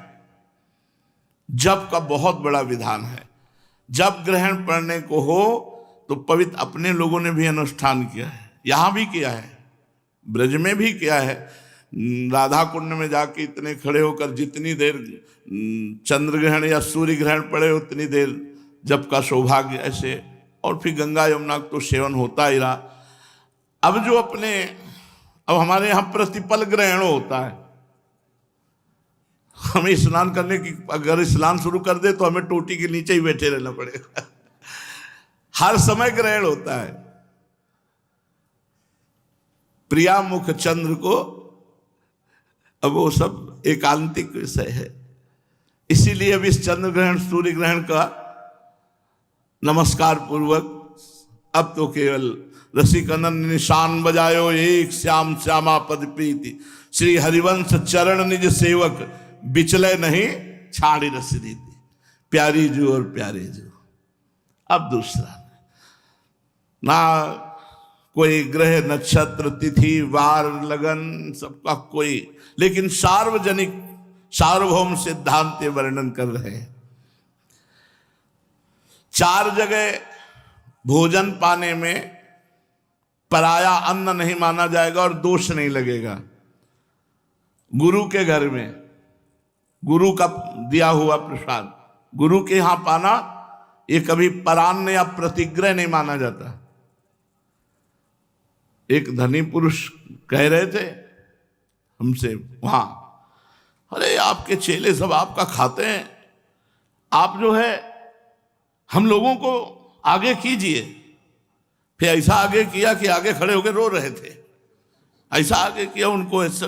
जप का बहुत बड़ा विधान है। जब ग्रहण पड़ने को हो तो पवित्र अपने लोगों ने भी अनुष्ठान किया है, यहां भी किया है, ब्रज में भी किया है। राधा कुंड में जाके इतने खड़े होकर जितनी देर चंद्र ग्रहण या सूर्य ग्रहण पड़े उतनी देर जप का सौभाग्य ऐसे। और फिर गंगा यमुना तो सेवन होता ही रहा। अब जो अब हमारे यहाँ प्रतिपल ग्रहण होता है, हमें स्नान करने की, अगर स्नान शुरू कर दे तो हमें टोटी के नीचे ही बैठे रहना पड़ेगा। हर समय ग्रहण होता है। प्रिया मुख चंद्र को, अब वो सब एकांतिक विषय है। इसीलिए अब इस चंद्र ग्रहण सूर्य ग्रहण का नमस्कार पूर्वक अब तो केवल रसिकनन निशान बजायो एक श्याम श्यामा पद प्रीति, श्री हरिवंश चरण निज सेवक बिचले नहीं छाड़ी रस रीति, प्यारी जो और प्यारे जो। अब दूसरा ना कोई ग्रह नक्षत्र तिथि वार लगन सबका कोई, लेकिन सार्वजनिक सार्वभौम सिद्धांत वर्णन कर रहे हैं। 4 जगह भोजन पाने में पराया अन्न नहीं माना जाएगा और दोष नहीं लगेगा। गुरु के घर में गुरु का दिया हुआ प्रसाद गुरु के यहां पाना, ये कभी परान्न या प्रतिग्रह नहीं माना जाता। एक धनी पुरुष कह रहे थे हमसे वहां, अरे आपके चेले सब आपका खाते हैं, आप जो है हम लोगों को आगे कीजिए। फिर ऐसा आगे किया कि आगे खड़े होकर रो रहे थे, ऐसा आगे किया उनको ऐसा,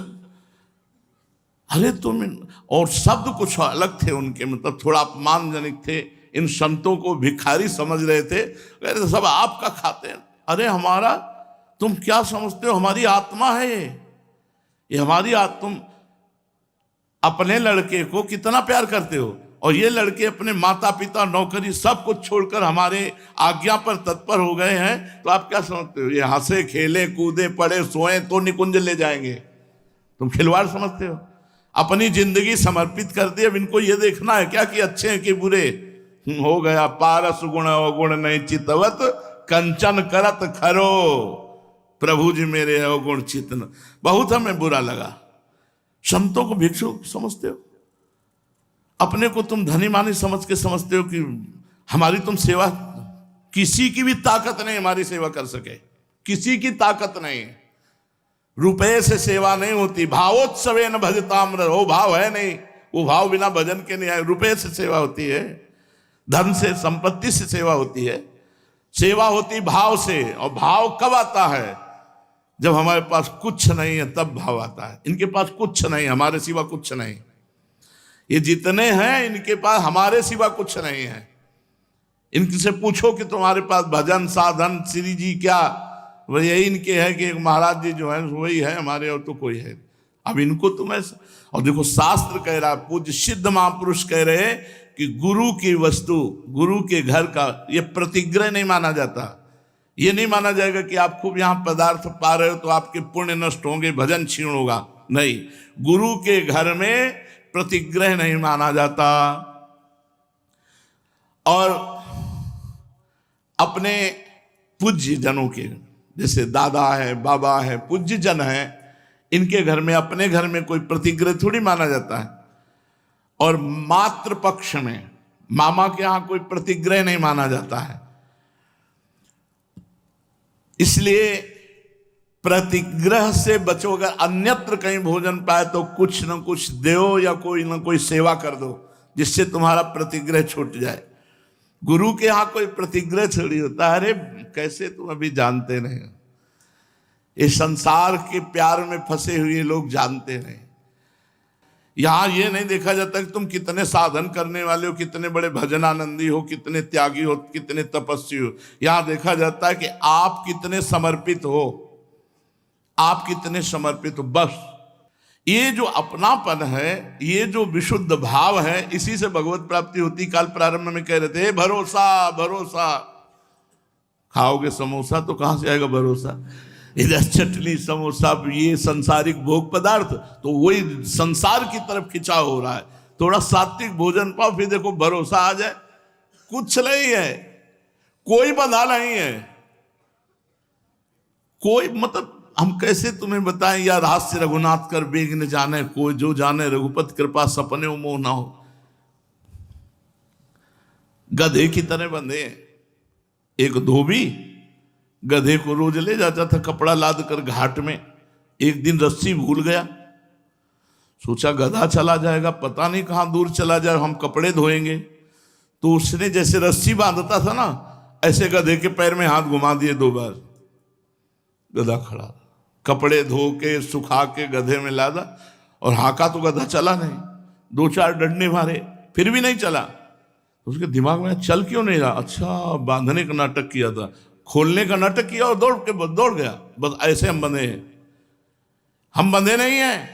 अरे तुम, और शब्द कुछ अलग थे उनके, मतलब थोड़ा अपमानजनक थे। इन संतों को भिखारी समझ रहे थे, कह रहे सब आपका खाते हैं। अरे हमारा, तुम क्या समझते हो, हमारी आत्मा है ये हमारी आत्मा। तुम अपने लड़के को कितना प्यार करते हो, और ये लड़के अपने माता पिता नौकरी सब कुछ छोड़कर हमारे आज्ञा पर तत्पर हो गए हैं, तो आप क्या समझते हो ये हंसे खेले कूदे पड़े सोए तो निकुंज ले जाएंगे, तुम खिलवाड़ समझते हो। अपनी जिंदगी समर्पित कर दी, अब इनको ये देखना है क्या कि अच्छे हैं कि बुरे। हो गया पारस गुण अवगुण नहीं चितवत, कंचन करत खरो प्रभु जी मेरे अवगुण चितन। बहुत हमें बुरा लगा, संतों को भिक्षु समझते हो, अपने को तुम धनी मानी समझ के समझते हो कि हमारी तुम सेवा, किसी की भी ताकत नहीं हमारी सेवा कर सके, किसी की ताकत नहीं। रुपये से सेवा नहीं होती, भावोत्सवे न भजताम, वो भाव है नहीं, वो भाव बिना भजन के नहीं आए। रुपये से सेवा होती है, धन से संपत्ति से सेवा होती है, सेवा होती भाव से। और भाव कब आता है, जब हमारे पास कुछ नहीं है तब भाव आता है। इनके पास कुछ नहीं, हमारे सिवा कुछ नहीं, ये जितने हैं इनके पास हमारे सिवा कुछ नहीं है। इनसे पूछो कि तुम्हारे पास भजन साधन श्री जी क्या, वही यही इनके है कि महाराज जी जो है वही है हमारे, और तो कोई है। अब इनको तुम्हें, और देखो शास्त्र कह रहा है, पूज्य सिद्ध महापुरुष कह रहे हैं कि गुरु की वस्तु, गुरु के घर का ये प्रतिग्रह नहीं माना जाता। ये नहीं माना जाएगा कि आप खूब यहाँ पदार्थ पा रहे हो तो आपके पुण्य नष्ट होंगे, भजन क्षीण होगा, नहीं। गुरु के घर में प्रतिग्रह नहीं माना जाता। और अपने पूज्य जनों के, जैसे दादा है बाबा है पूज्य जन है, इनके घर में, अपने घर में कोई प्रतिग्रह थोड़ी माना जाता है। और मातृ पक्ष में मामा के यहां कोई प्रतिग्रह नहीं माना जाता है। इसलिए प्रतिग्रह से बचो। अगर अन्यत्र कहीं भोजन पाए तो कुछ न कुछ दो या कोई न कोई सेवा कर दो जिससे तुम्हारा प्रतिग्रह छूट जाए। गुरु के यहां कोई प्रतिग्रह थोड़ी होता है। अरे कैसे, तुम अभी जानते नहीं, इस संसार के प्यार में फंसे हुए लोग जानते नहीं। यहां ये नहीं देखा जाता कि तुम कितने साधन करने वाले हो, कितने बड़े भजनानंदी हो, कितने त्यागी हो, कितने तपस्वी हो। यहां देखा जाता है कि आप कितने समर्पित हो, आप कितने समर्पित हो। बस ये जो अपनापन है, ये जो विशुद्ध भाव है, इसी से भगवत प्राप्ति होती। काल प्रारंभ में कह रहे थे भरोसा भरोसा, खाओगे समोसा तो कहां से आएगा भरोसा। इधर चटनी समोसा, ये संसारिक भोग पदार्थ, तो वही संसार की तरफ खिंचाव हो रहा है। थोड़ा सात्विक भोजन पाओ, फिर देखो भरोसा आ जाए। कुछ नहीं है, कोई बंधा नहीं है, कोई, मतलब हम कैसे तुम्हें बताएं। या हास्य रघुनाथ कर बेग न जाने, कोई जो जाने रघुपति कृपा सपने मोह ना हो। गधे की तरह बंधे। एक धोबी गधे को रोज ले जाता था कपड़ा लाद कर घाट में। एक दिन रस्सी भूल गया, सोचा गधा चला जाएगा, पता नहीं कहां दूर चला जाए, हम कपड़े धोएंगे। तो उसने जैसे रस्सी बांधता था ना, ऐसे गधे के पैर में हाथ घुमा दिए 2 बार। गधा खड़ा, कपड़े धो के सुखा के गधे में लादा और हाका तो गधा चला नहीं। 2-4 डंडे मारे, फिर भी नहीं चला। तो उसके दिमाग में चल क्यों नहीं रहा, अच्छा बांधने का नाटक किया था, खोलने का नाटक किया और दौड़ गया। बस ऐसे हम बंधे हैं। हम बंधे नहीं हैं,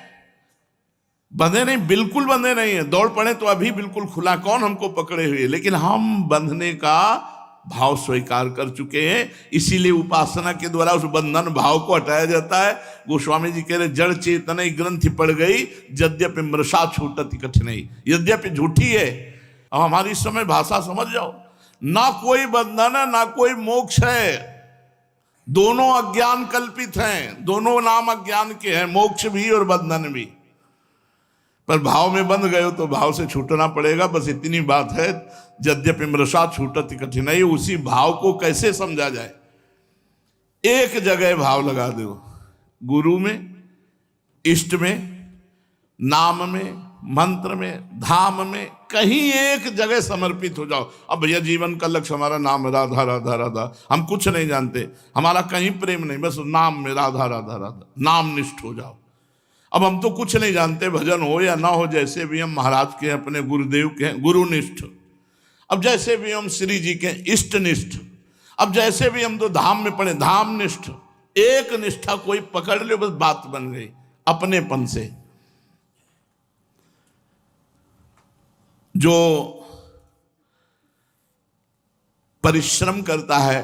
बंधे नहीं, बिल्कुल बंधे नहीं है। दौड़ पड़े तो अभी बिल्कुल खुला, कौन हमको पकड़े हुए, लेकिन हम बंधने का भाव स्वीकार कर चुके हैं। इसीलिए उपासना के द्वारा उस बंधन भाव को हटाया जाता है। गोस्वामी जी कह रहे जड़ चेतना ग्रंथि पड़ गई, यद्यपि मृषा छूटती कठिनाई। यद्यपि झूठी है, अब हमारी इस समय भाषा समझ जाओ, ना कोई बंधन है ना कोई मोक्ष है, दोनों अज्ञान कल्पित हैं, दोनों नाम अज्ञान के हैं, मोक्ष भी और बंधन भी। पर भाव में बंध गए हो तो भाव से छूटना पड़ेगा, बस इतनी बात है। यद्यपि मृषा छूटति कठिनाई, उसी भाव को कैसे समझा जाए। एक जगह भाव लगा दो, गुरु में, इष्ट में, नाम में, मंत्र में, धाम में, कहीं एक जगह समर्पित हो जाओ। अब भैया जीवन का लक्ष्य हमारा नाम राधा राधा राधा, हम कुछ नहीं जानते, हमारा कहीं प्रेम नहीं, बस नाम में राधा राधा राधा, नाम निष्ठ हो जाओ। अब हम तो कुछ नहीं जानते, भजन हो या ना हो, जैसे भी हम महाराज के अपने गुरुदेव के गुरुनिष्ठ, अब जैसे भी हम श्री जी के इष्टनिष्ठ, अब जैसे भी हम तो धाम में पड़े धाम निष्ठ, एक निष्ठा कोई पकड़ ले, बस बात बन गई अपनेपन से। जो परिश्रम करता है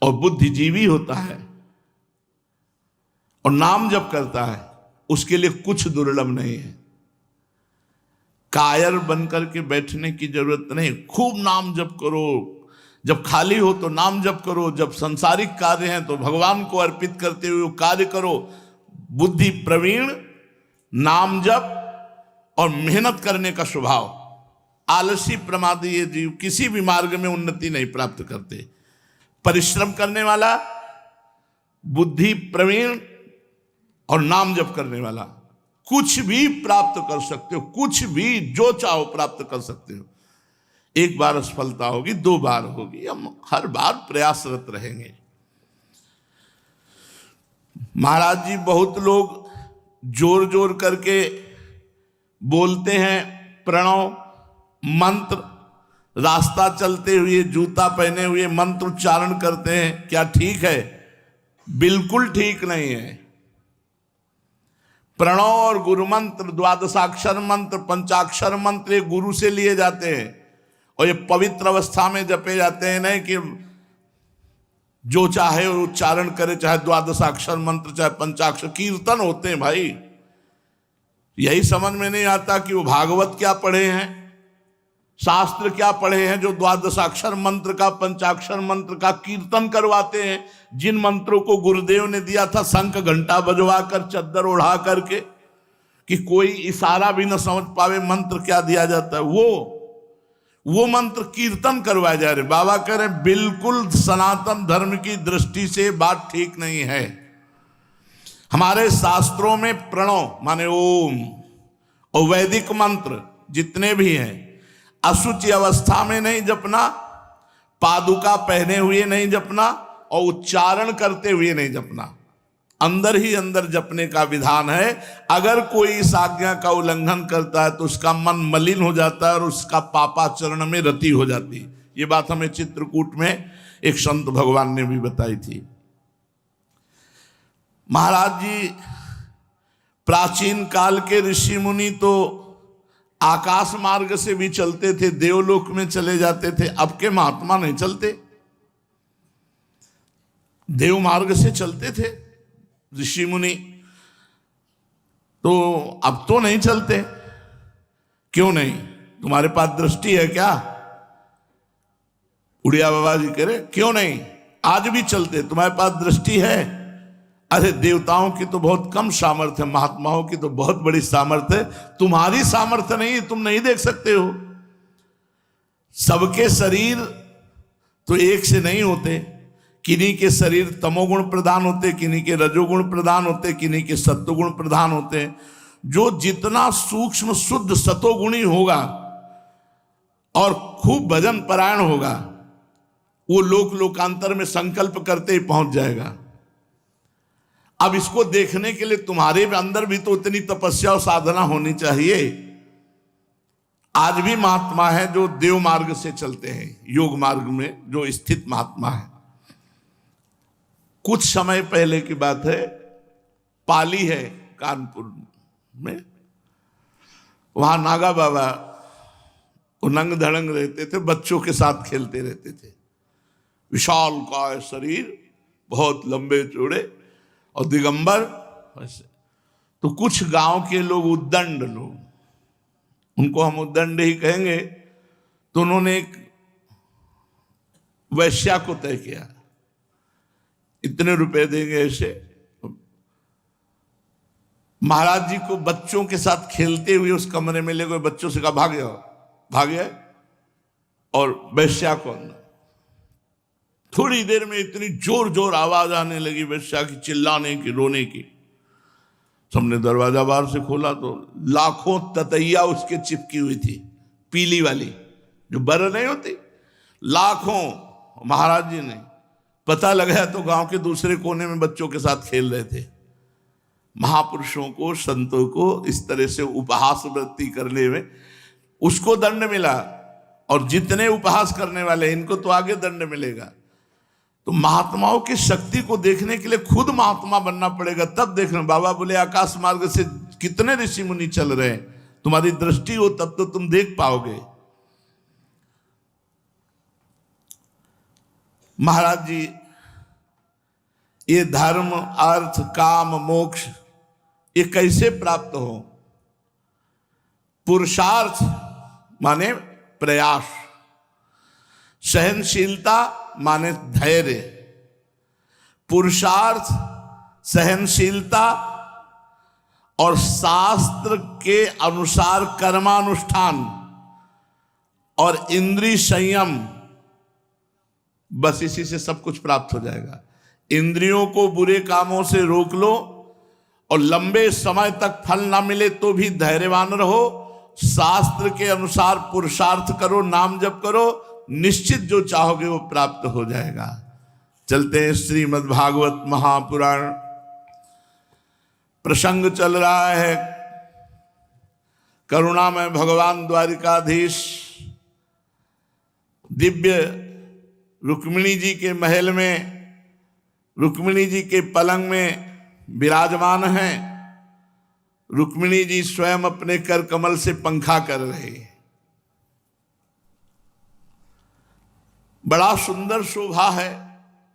और बुद्धिजीवी होता है और नाम जप करता है, उसके लिए कुछ दुर्लभ नहीं है। कायर बनकर के बैठने की जरूरत नहीं, खूब नाम जप करो, जब खाली हो तो नाम जप करो, जब सांसारिक कार्य हैं तो भगवान को अर्पित करते हुए कार्य करो। बुद्धि प्रवीण, नाम जप और मेहनत करने का स्वभाव। आलसी प्रमादी ये जीव किसी भी मार्ग में उन्नति नहीं प्राप्त करते। परिश्रम करने वाला, बुद्धि प्रवीण और नाम जप करने वाला कुछ भी प्राप्त कर सकते हो, कुछ भी जो चाहो प्राप्त कर सकते हो। एक बार असफलता होगी, दो बार होगी, हम हर बार प्रयासरत रहेंगे। महाराज जी बहुत लोग जोर जोर करके बोलते हैं प्रणव मंत्र, रास्ता चलते हुए जूता पहने हुए मंत्र उच्चारण करते हैं, क्या ठीक है? बिल्कुल ठीक नहीं है। प्रणव और गुरु मंत्र, द्वादशाक्षर मंत्र, पंचाक्षर मंत्र ये गुरु से लिए जाते हैं और ये पवित्र अवस्था में जपे जाते हैं, नहीं कि जो चाहे उच्चारण करे, चाहे द्वादशाक्षर मंत्र चाहे पंचाक्षर। कीर्तन होते हैं भाई, यही समझ में नहीं आता कि वो भागवत क्या पढ़े हैं, शास्त्र क्या पढ़े हैं, जो द्वादशाक्षर मंत्र का पंचाक्षर मंत्र का कीर्तन करवाते हैं। जिन मंत्रों को गुरुदेव ने दिया था शंख घंटा बजवा कर, चद्दर ओढ़ा करके, कि कोई इशारा भी न समझ पावे मंत्र क्या दिया जाता है, वो मंत्र कीर्तन करवाए जा रहे। बाबा कह रहे बिल्कुल सनातन धर्म की दृष्टि से बात ठीक नहीं है। हमारे शास्त्रों में प्रणव माने ओम और वैदिक मंत्र जितने भी हैं, अशुचि अवस्था में नहीं जपना, पादुका पहने हुए नहीं जपना और उच्चारण करते हुए नहीं जपना, अंदर ही अंदर जपने का विधान है। अगर कोई इस आज्ञा का उल्लंघन करता है तो उसका मन मलिन हो जाता है और उसका पापाचरण में रति हो जाती है। ये बात हमें चित्रकूट में एक संत भगवान ने भी बताई थी। महाराज जी प्राचीन काल के ऋषि मुनि तो आकाश मार्ग से भी चलते थे, देवलोक में चले जाते थे। अब के महात्मा नहीं चलते, देव मार्ग से चलते थे ऋषि मुनि, तो अब तो नहीं चलते। क्यों नहीं? तुम्हारे पास दृष्टि है क्या? उड़िया बाबा जी कह रहे क्यों नहीं, आज भी चलते, तुम्हारे पास दृष्टि है। अरे देवताओं की तो बहुत कम सामर्थ्य है, महात्माओं की तो बहुत बड़ी सामर्थ्य है। तुम्हारी सामर्थ्य नहीं, तुम नहीं देख सकते हो। सबके शरीर तो एक से नहीं होते, किन्हीं के शरीर तमोगुण प्रधान होते, किन्हीं के रजोगुण प्रधान होते, किन्हीं के सत्वगुण प्रधान होते। जो जितना सूक्ष्म शुद्ध सतोगुणी होगा और खूब भजन परायण होगा, वो लोक लोकांतर में संकल्प करते ही पहुंच जाएगा। अब इसको देखने के लिए तुम्हारे अंदर भी तो उतनी तपस्या और साधना होनी चाहिए। आज भी महात्मा है जो देव मार्ग से चलते हैं, योग मार्ग में जो स्थित महात्मा है। कुछ समय पहले की बात है, पाली है कानपुर में, वहां नागा बाबा उनंग धड़ंग रहते थे, बच्चों के साथ खेलते रहते थे। विशाल काय शरीर, बहुत लंबे चौड़े और दिगंबर वैसे। तो कुछ गांव के लोग, उद्दंड लोग, उनको हम उद्दंड ही कहेंगे, तो उन्होंने एक वैश्या को तय किया, इतने रुपए देंगे ऐसे। महाराज जी को बच्चों के साथ खेलते हुए उस कमरे में ले गए, बच्चों से कहा भाग जाओ, भागे, और वैश्या को अंदर। थोड़ी देर में इतनी जोर जोर आवाज आने लगी वैश्या की, चिल्लाने की, रोने की। सबने दरवाजा बाहर से खोला तो लाखों ततैया उसके चिपकी हुई थी, पीली वाली जो बर नहीं होती, लाखों। महाराज जी ने पता लगाया तो गांव के दूसरे कोने में बच्चों के साथ खेल रहे थे। महापुरुषों को, संतों को इस तरह से उपहास वृत्ति करने में उसको दंड मिला, और जितने उपहास करने वाले इनको तो आगे दंड मिलेगा। तो महात्माओं की शक्ति को देखने के लिए खुद महात्मा बनना पड़ेगा, तब देखना। बाबा बोले आकाश मार्ग से कितने ऋषि मुनि चल रहे हैं, तुम्हारी दृष्टि हो तब तो तुम देख पाओगे। महाराज जी ये धर्म, अर्थ, काम, मोक्ष ये कैसे प्राप्त हो? पुरुषार्थ माने प्रयास, सहनशीलता माने धैर्य, पुरुषार्थ, सहनशीलता और शास्त्र के अनुसार कर्मानुष्ठान और इंद्रिय संयम, बस इसी से सब कुछ प्राप्त हो जाएगा। इंद्रियों को बुरे कामों से रोक लो और लंबे समय तक फल ना मिले तो भी धैर्यवान रहो। शास्त्र के अनुसार पुरुषार्थ करो, नाम जप करो, निश्चित जो चाहोगे वो प्राप्त हो जाएगा। चलते हैं श्रीमद् भागवत महापुराण। प्रसंग चल रहा है करुणामय भगवान द्वारिकाधीश दिव्य रुक्मिणी जी के महल में, रुक्मिणी जी के पलंग में विराजमान हैं। रुक्मिणी जी स्वयं अपने कर कमल से पंखा कर रहे हैं। बड़ा सुंदर शोभा है।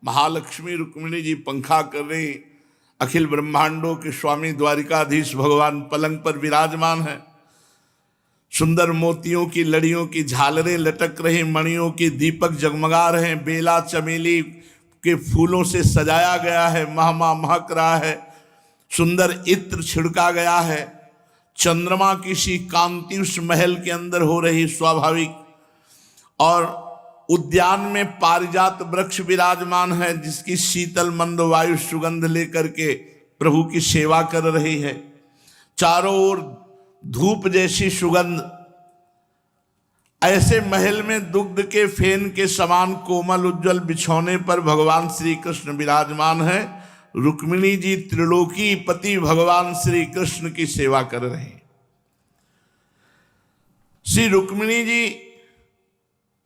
महालक्ष्मी रुक्मिणी जी पंखा कर रही, अखिल ब्रह्मांडों के स्वामी द्वारिकाधीश भगवान पलंग पर विराजमान है। सुंदर मोतियों की लड़ियों की झालरें लटक रही, मणियों के दीपक जगमगा रहे हैं, बेला चमेली के फूलों से सजाया गया है, महमा महक रहा है, सुंदर इत्र छिड़का गया है। चंद्रमा की सी कांति उस महल के अंदर हो रही स्वाभाविक। और उद्यान में पारिजात वृक्ष विराजमान है, जिसकी शीतल मंद वायु सुगंध लेकर के प्रभु की सेवा कर रही है। चारों ओर धूप जैसी सुगंध। ऐसे महल में दुग्ध के फेन के समान कोमल उज्जवल बिछौने पर भगवान श्री कृष्ण विराजमान है। रुक्मिणी जी त्रिलोकी पति भगवान श्री कृष्ण की सेवा कर रहे हैं। श्री रुक्मिणी जी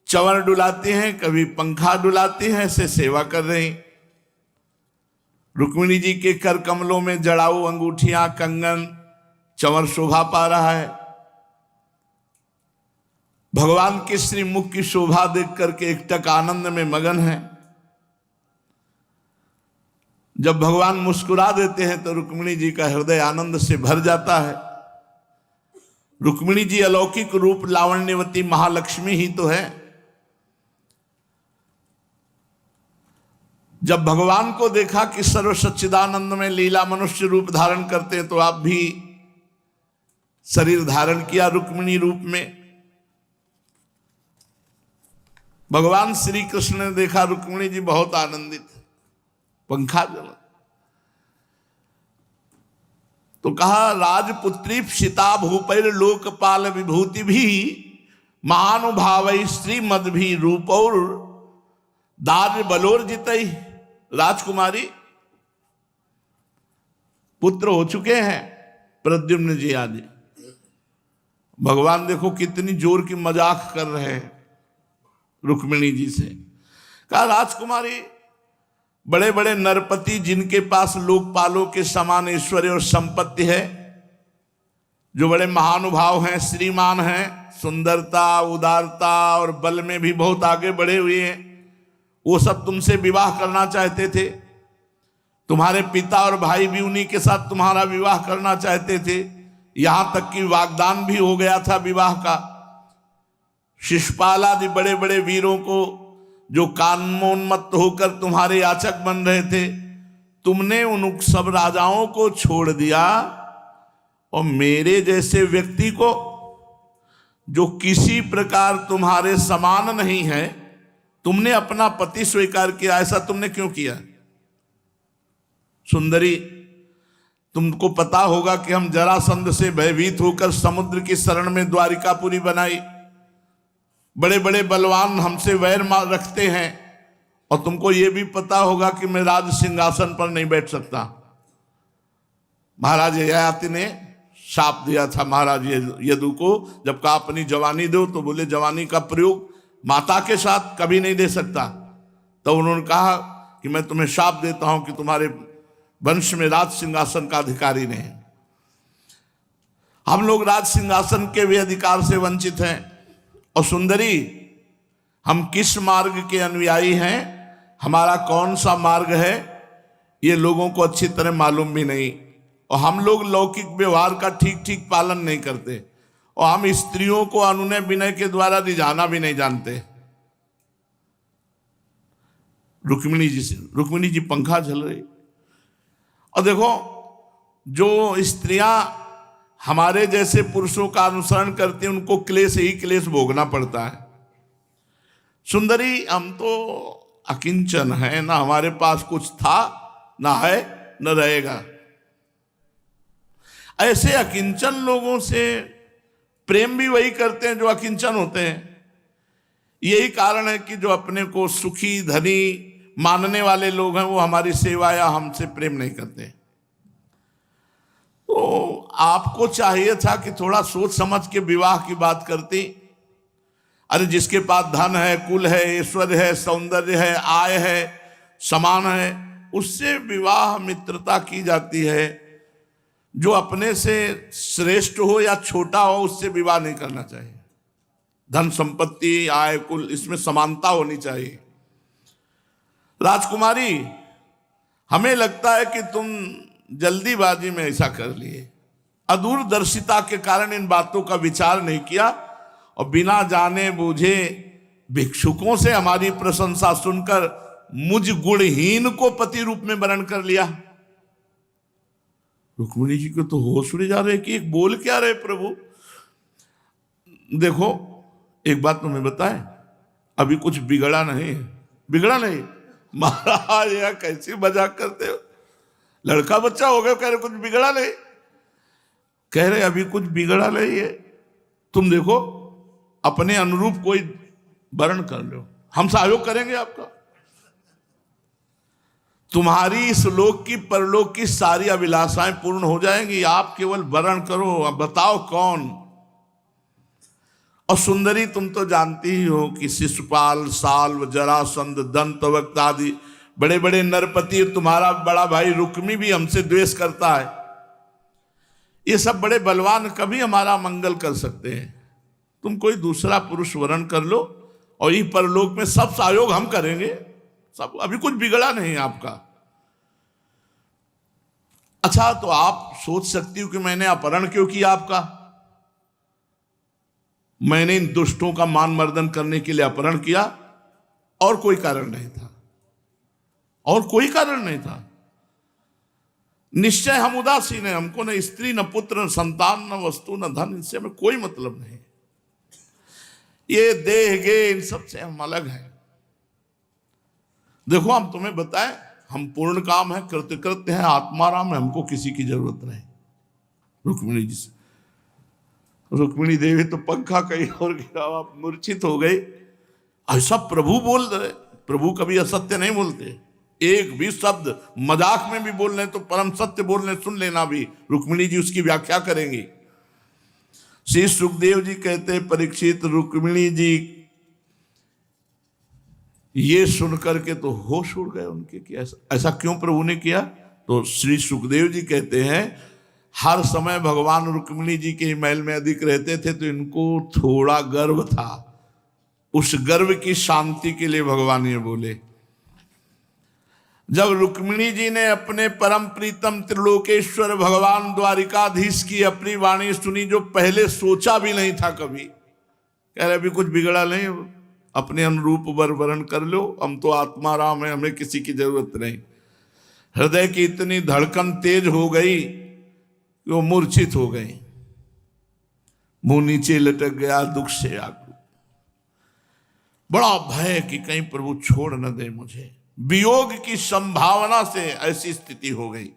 चंवर डुलाते हैं, कभी पंखा डुलाते हैं, ऐसे सेवा कर रहे हैं। रुक्मिणी जी के कर कमलों में जड़ाऊ अंगूठियां, कंगन, चंवर शोभा पा रहा है। भगवान के श्रीमुख की शोभा देख करके एकटक आनंद में मगन है। जब भगवान मुस्कुरा देते हैं तो रुक्मिणी जी का हृदय आनंद से भर जाता है। रुक्मिणी जी अलौकिक रूप लावण्यवती महालक्ष्मी ही तो है। जब भगवान को देखा कि सर्व सच्चिदानंद में लीला मनुष्य रूप धारण करते हैं, तो आप भी शरीर धारण किया रुक्मिणी रूप में। भगवान श्री कृष्ण ने देखा रुक्मिणी जी बहुत आनंदित है, पंखा जला तो कहा, राजपुत्री सीता भूपैर लोकपाल विभूति भी महानुभाव श्रीमद भी रूपौर दार बलोर जितई। राजकुमारी पुत्र हो चुके हैं प्रद्युम्न जी आदि, भगवान देखो कितनी जोर की मजाक कर रहे हैं रुक्मिणी जी से। कहा राजकुमारी, बड़े बड़े नरपति जिनके पास लोकपालों के समान ऐश्वर्य और संपत्ति है, जो बड़े महानुभाव हैं, श्रीमान हैं, सुंदरता, उदारता और बल में भी बहुत आगे बढ़े हुए हैं, वो सब तुमसे विवाह करना चाहते थे। तुम्हारे पिता और भाई भी उन्हीं के साथ तुम्हारा विवाह करना चाहते थे। यहां तक कि वाग्दान भी हो गया था विवाह का। शिशुपाल आदि बड़े बड़े वीरों को जो कामोन्मत्त होकर तुम्हारे याचक बन रहे थे, तुमने उन सब राजाओं को छोड़ दिया और मेरे जैसे व्यक्ति को, जो किसी प्रकार तुम्हारे समान नहीं है, तुमने अपना पति स्वीकार किया। ऐसा तुमने क्यों किया? सुंदरी, तुमको पता होगा कि हम जरासंध से भयभीत होकर समुद्र की शरण में द्वारिकापुरी बनाई। बड़े बड़े बलवान हमसे वैर रखते हैं, और तुमको यह भी पता होगा कि मैं राज सिंहासन पर नहीं बैठ सकता। महाराज ययाति ने शाप दिया था महाराज यदु को, जब कहा अपनी जवानी दो, तो बोले जवानी का प्रयोग माता के साथ कभी नहीं दे सकता। तो उन्होंने कहा कि मैं तुम्हें शाप देता हूं कि तुम्हारे वंश में राज सिंहासन का अधिकारी नहीं। हम लोग राज सिंहासन के भी अधिकार से वंचित हैं। और सुंदरी, हम किस मार्ग के अनुयायी हैं, हमारा कौन सा मार्ग है, ये लोगों को अच्छी तरह मालूम भी नहीं। और हम लोग लौकिक व्यवहार का ठीक ठीक पालन नहीं करते, और हम स्त्रियों को अनुनय विनय के द्वारा रिझाना भी नहीं जानते। रुक्मिणी जी पंखा झल रही। और देखो, जो स्त्रियां हमारे जैसे पुरुषों का अनुसरण करती हैं, उनको क्लेश ही क्लेश भोगना पड़ता है। सुंदरी, हम तो अकिंचन है, ना हमारे पास कुछ था, ना है, न रहेगा। ऐसे अकिंचन लोगों से प्रेम भी वही करते हैं जो अकिंचन होते हैं। यही कारण है कि जो अपने को सुखी धनी मानने वाले लोग हैं, वो हमारी सेवा या हमसे प्रेम नहीं करते। तो आपको चाहिए था कि थोड़ा सोच समझ के विवाह की बात करती। अरे जिसके पास धन है, कुल है, ऐश्वर्य है, सौंदर्य है, आय है, समान है, उससे विवाह मित्रता की जाती है। जो अपने से श्रेष्ठ हो या छोटा हो, उससे विवाह नहीं करना चाहिए। धन संपत्ति, आय, कुल, इसमें समानता होनी चाहिए। राजकुमारी, हमें लगता है कि तुम जल्दीबाजी में ऐसा कर लिए, अदूरदर्शिता के कारण इन बातों का विचार नहीं किया, और बिना जाने बूझे भिक्षुकों से हमारी प्रशंसा सुनकर मुझ गुणहीन को पति रूप में वर्ण कर लिया। रुक्मिणी जी को तो होश उड़ जा रहे कि एक बोल क्या रहे प्रभु। देखो, एक बात तुम्हें बताएं, अभी कुछ बिगड़ा नहीं। बिगड़ा नहीं? महाराज यार कैसी मजाक करते हो, लड़का बच्चा हो गया, कह रहे कुछ बिगड़ा नहीं। कह रहे अभी कुछ बिगड़ा नहीं है। तुम देखो, अपने अनुरूप कोई वर्ण कर लो, हम सहयोग करेंगे आपका। तुम्हारी इस लोक की परलोक की सारी अभिलाषाएं पूर्ण हो जाएंगी। आप केवल वर्ण करो, अब बताओ कौन। और सुंदरी, तुम तो जानती ही हो कि शिशुपाल, साल्व, जरासंध, दंतवक्त आदि बड़े बड़े नरपति, तुम्हारा बड़ा भाई रुक्मी भी हमसे द्वेष करता है। ये सब बड़े बलवान कभी हमारा मंगल कर सकते हैं। तुम कोई दूसरा पुरुष वर्ण कर लो, और ये परलोक में सब सहयोग हम करेंगे। सब, अभी कुछ बिगड़ा नहीं आपका। अच्छा, तो आप सोच सकती हो कि मैंने अपहरण क्यों किया आपका। मैंने इन दुष्टों का मान मर्दन करने के लिए अपहरण किया, और कोई कारण नहीं था, और कोई कारण नहीं था। निश्चय हम उदासीन हैं, हमको न स्त्री, न पुत्र, न संतान, न वस्तु, न धन, इनसे हमें कोई मतलब नहीं। ये देह गे, इन सब से हम अलग हैं। देखो, हम तुम्हें बताएं, हम पूर्ण काम है, कृतकृत्य है, आत्माराम है, हमको किसी की जरूरत नहीं। रुक्मिणी जी से, रुक्मिणी देवी तो पंखा कहीं और गिरा, आप मूर्छित हो गई। ऐसा प्रभु बोल रहे, प्रभु कभी असत्य नहीं बोलते। एक भी शब्द मजाक में भी बोल रहे तो परम सत्य बोल रहे, सुन लेना भी। रुक्मिणी जी उसकी व्याख्या करेंगी। श्री सुखदेव जी कहते हैं, परीक्षित रुक्मिणी जी ये सुनकर के तो होश उड़ गए उनके कि ऐसा क्यों प्रभु ने किया। तो श्री सुखदेव जी कहते हैं, हर समय भगवान रुक्मिणी जी के महल में अधिक रहते थे, तो इनको थोड़ा गर्व था। उस गर्व की शांति के लिए भगवान ये बोले। जब रुक्मिणी जी ने अपने परम प्रीतम त्रिलोकेश्वर भगवान द्वारिकाधीश की अपनी वाणी सुनी, जो पहले सोचा भी नहीं था कभी, कह रहे अभी कुछ बिगड़ा नहीं, अपने अनुरूप वर वरण कर लो, हम तो आत्मा राम है, हमें किसी की जरूरत नहीं। हृदय की इतनी धड़कन तेज हो गई कि वो मूर्छित हो गई, मुंह नीचे लटक गया, दुख से आकुल, बड़ा भय कि कहीं प्रभु छोड़ न दे मुझे। वियोग की संभावना से ऐसी स्थिति हो गई,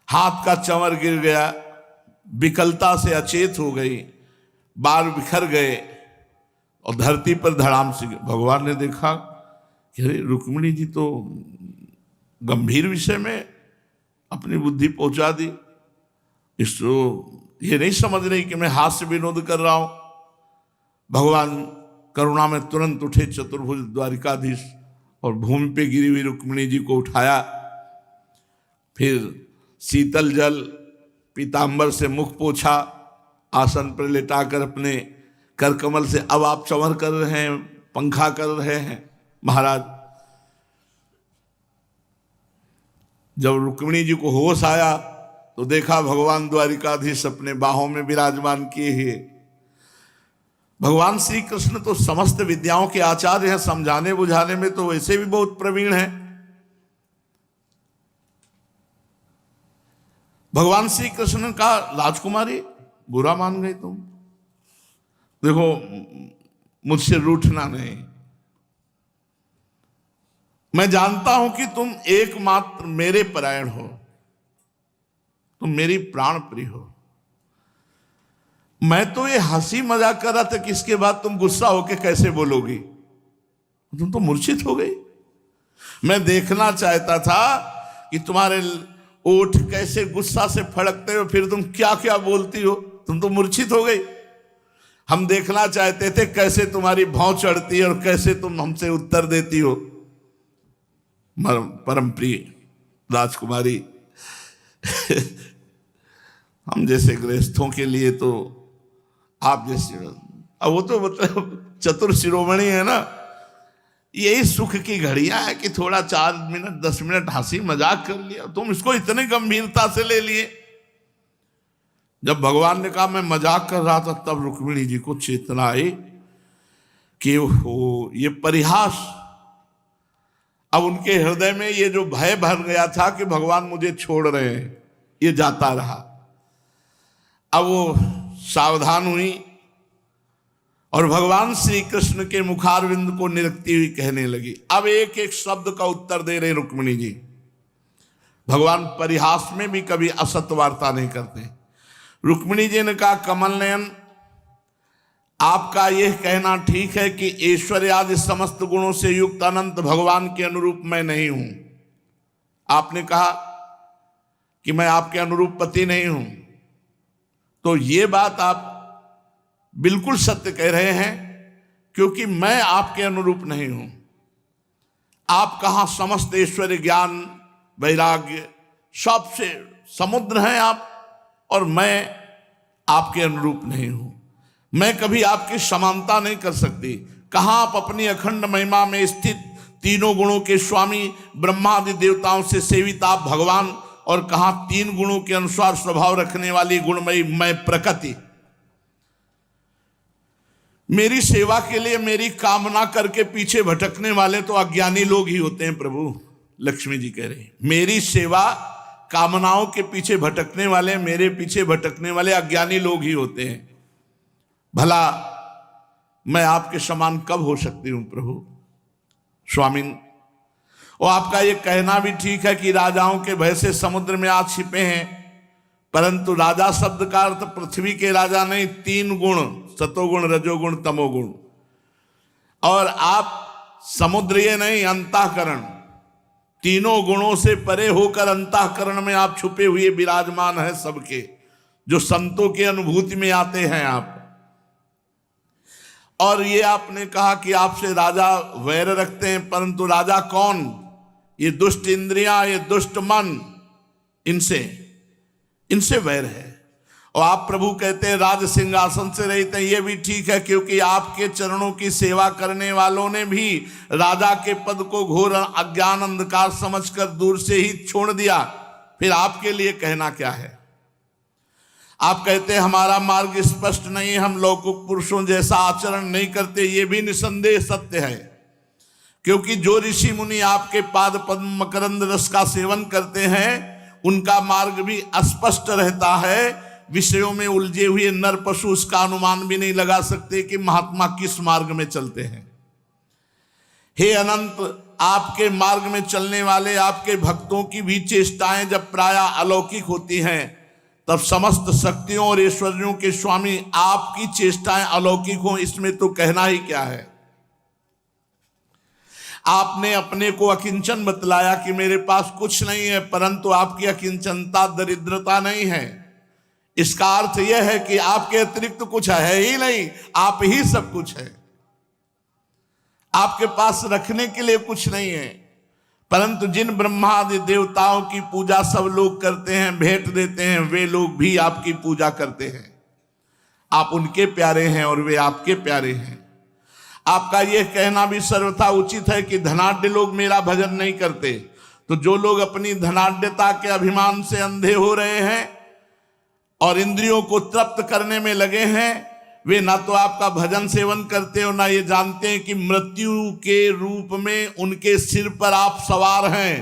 हाथ का चंवर गिर गया, विकलता से अचेत हो गई, बाल बिखर गए और धरती पर धड़ाम से भगवान ने देखा कि अरे रुक्मिणी जी तो गंभीर विषय में अपनी बुद्धि पहुंचा दी, इसको ये नहीं समझ रही कि मैं हास्य विनोद कर रहा हूं। भगवान करुणा में तुरंत उठे चतुर्भुज द्वारिकाधीश और भूमि पे गिरी हुई रुक्मिणी जी को उठाया, फिर शीतल जल पीतांबर से मुख पोछा, आसन पर लेटाकर अपने कर कमल से अब आप चंवर कर रहे हैं, पंखा कर रहे हैं महाराज। जब रुक्मिणी जी को होश आया तो देखा भगवान द्वारिकाधीश अपने बाहों में विराजमान किए हैं। भगवान श्री कृष्ण तो समस्त विद्याओं के आचार्य हैं, समझाने बुझाने में तो वैसे भी बहुत प्रवीण हैं। भगवान श्री कृष्ण का राजकुमारी बुरा मान गई तुम, देखो मुझसे रूठना नहीं, मैं जानता हूं कि तुम एकमात्र मेरे परायण हो, तुम मेरी प्राण प्रिय हो। मैं तो ये हंसी मजाक कर रहा था कि इसके बाद तुम गुस्सा होके कैसे बोलोगी, तुम तो मूर्छित हो गई। मैं देखना चाहता था कि तुम्हारे ओठ कैसे गुस्सा से फड़कते हो, फिर तुम क्या क्या बोलती हो, तुम तो मूर्छित हो गई। हम देखना चाहते थे कैसे तुम्हारी भौं चढ़ती है और कैसे तुम हमसे उत्तर देती हो। परम प्रिय राजकुमारी हम जैसे गृहस्थों के लिए तो आप जैसे, अब वो तो मतलब चतुर शिरोमणि है ना, यही सुख की घड़ियां है कि थोड़ा 4 मिनट 10 मिनट हंसी मजाक कर लिया, तुम इसको इतनी गंभीरता से ले लिए। जब भगवान ने कहा मैं मजाक कर रहा था, तब रुक्मिणी जी को चेतना आई कि हो ये परिहास। अब उनके हृदय में ये जो भय भर गया था कि भगवान मुझे छोड़ रहे हैं, ये जाता रहा। अब वो सावधान हुई और भगवान श्री कृष्ण के मुखारविंद को निरखती हुई कहने लगी। अब एक एक शब्द का उत्तर दे रहे रुक्मिणी जी। भगवान परिहास में भी कभी असत्य वार्ता नहीं करते। रुक्मिणी जी ने कहा, कमल नयन, आपका यह कहना ठीक है कि ऐश्वर्य आदि समस्त गुणों से युक्त अनंत भगवान के अनुरूप मैं नहीं हूं। आपने कहा कि मैं आपके अनुरूप पति नहीं हूं, तो ये बात आप बिल्कुल सत्य कह रहे हैं, क्योंकि मैं आपके अनुरूप नहीं हूं। आप कहां समस्त ऐश्वर्य ज्ञान वैराग्य सबसे समुद्र हैं आप, और मैं आपके अनुरूप नहीं हूं। मैं कभी आपकी समानता नहीं कर सकती। कहां आप अपनी अखंड महिमा में स्थित तीनों गुणों के स्वामी ब्रह्मादि देवताओं से सेवित आप भगवान, और कहां 3 गुणों के अनुसार स्वभाव रखने वाली गुणमयी मैं प्रकृति। मेरी सेवा के लिए मेरी कामना करके पीछे भटकने वाले तो अज्ञानी लोग ही होते हैं प्रभु। लक्ष्मी जी कह रहे हैं, मेरी सेवा कामनाओं के पीछे भटकने वाले, मेरे पीछे भटकने वाले अज्ञानी लोग ही होते हैं। भला मैं आपके समान कब हो सकती हूं प्रभु स्वामिन। और आपका ये कहना भी ठीक है कि राजाओं के भय से समुद्र में आज छिपे हैं, परंतु राजा शब्द का अर्थ पृथ्वी के राजा नहीं, 3 गुण, सतोगुण रजोगुण तमोगुण। और आप समुद्र ये नहीं, अंतःकरण, तीनों गुणों से परे होकर अंतःकरण में आप छुपे हुए विराजमान हैं सबके। जो संतों की अनुभूति में आते हैं आप। और ये आपने कहा कि आपसे राजा वैर रखते हैं, परंतु राजा कौन? ये दुष्ट इंद्रियां, ये दुष्ट मन, इनसे वैर है। और आप प्रभु कहते हैं राज सिंहासन से रहित हैं, ये भी ठीक है, क्योंकि आपके चरणों की सेवा करने वालों ने भी राजा के पद को घोर अज्ञान अंधकार समझकर दूर से ही छोड़ दिया। फिर आपके लिए कहना क्या है? आप कहते हैं हमारा मार्ग स्पष्ट नहीं, हम लौकिक पुरुषों जैसा आचरण नहीं करते। ये भी निसंदेह सत्य है, क्योंकि जो ऋषि मुनि आपके पाद पद्म मकरंद रस का सेवन करते हैं उनका मार्ग भी अस्पष्ट रहता है। विषयों में उलझे हुए नर पशु उसका अनुमान भी नहीं लगा सकते कि महात्मा किस मार्ग में चलते हैं। हे अनंत, आपके मार्ग में चलने वाले आपके भक्तों की भी चेष्टाएं जब प्रायः अलौकिक होती हैं, तब समस्त शक्तियों और ऐश्वर्यों के स्वामी आपकी चेष्टाएं अलौकिक हों, इसमें तो कहना ही क्या है। आपने अपने को अकिंचन बतलाया कि मेरे पास कुछ नहीं है, परंतु आपकी अकिंचनता दरिद्रता नहीं है। इसका अर्थ यह है कि आपके अतिरिक्त कुछ है ही नहीं, आप ही सब कुछ है। आपके पास रखने के लिए कुछ नहीं है। परंतु जिन ब्रह्मादि देवताओं की पूजा सब लोग करते हैं, भेंट देते हैं, वे लोग भी आपकी पूजा करते हैं। आप उनके प्यारे हैं और वे आपके प्यारे हैं। आपका यह कहना भी सर्वथा उचित है कि धनाढ्य लोग मेरा भजन नहीं करते। तो जो लोग अपनी धनाढ्यता के अभिमान से अंधे हो रहे हैं और इंद्रियों को तृप्त करने में लगे हैं, वे ना तो आपका भजन सेवन करते और ना ये जानते हैं कि मृत्यु के रूप में उनके सिर पर आप सवार हैं।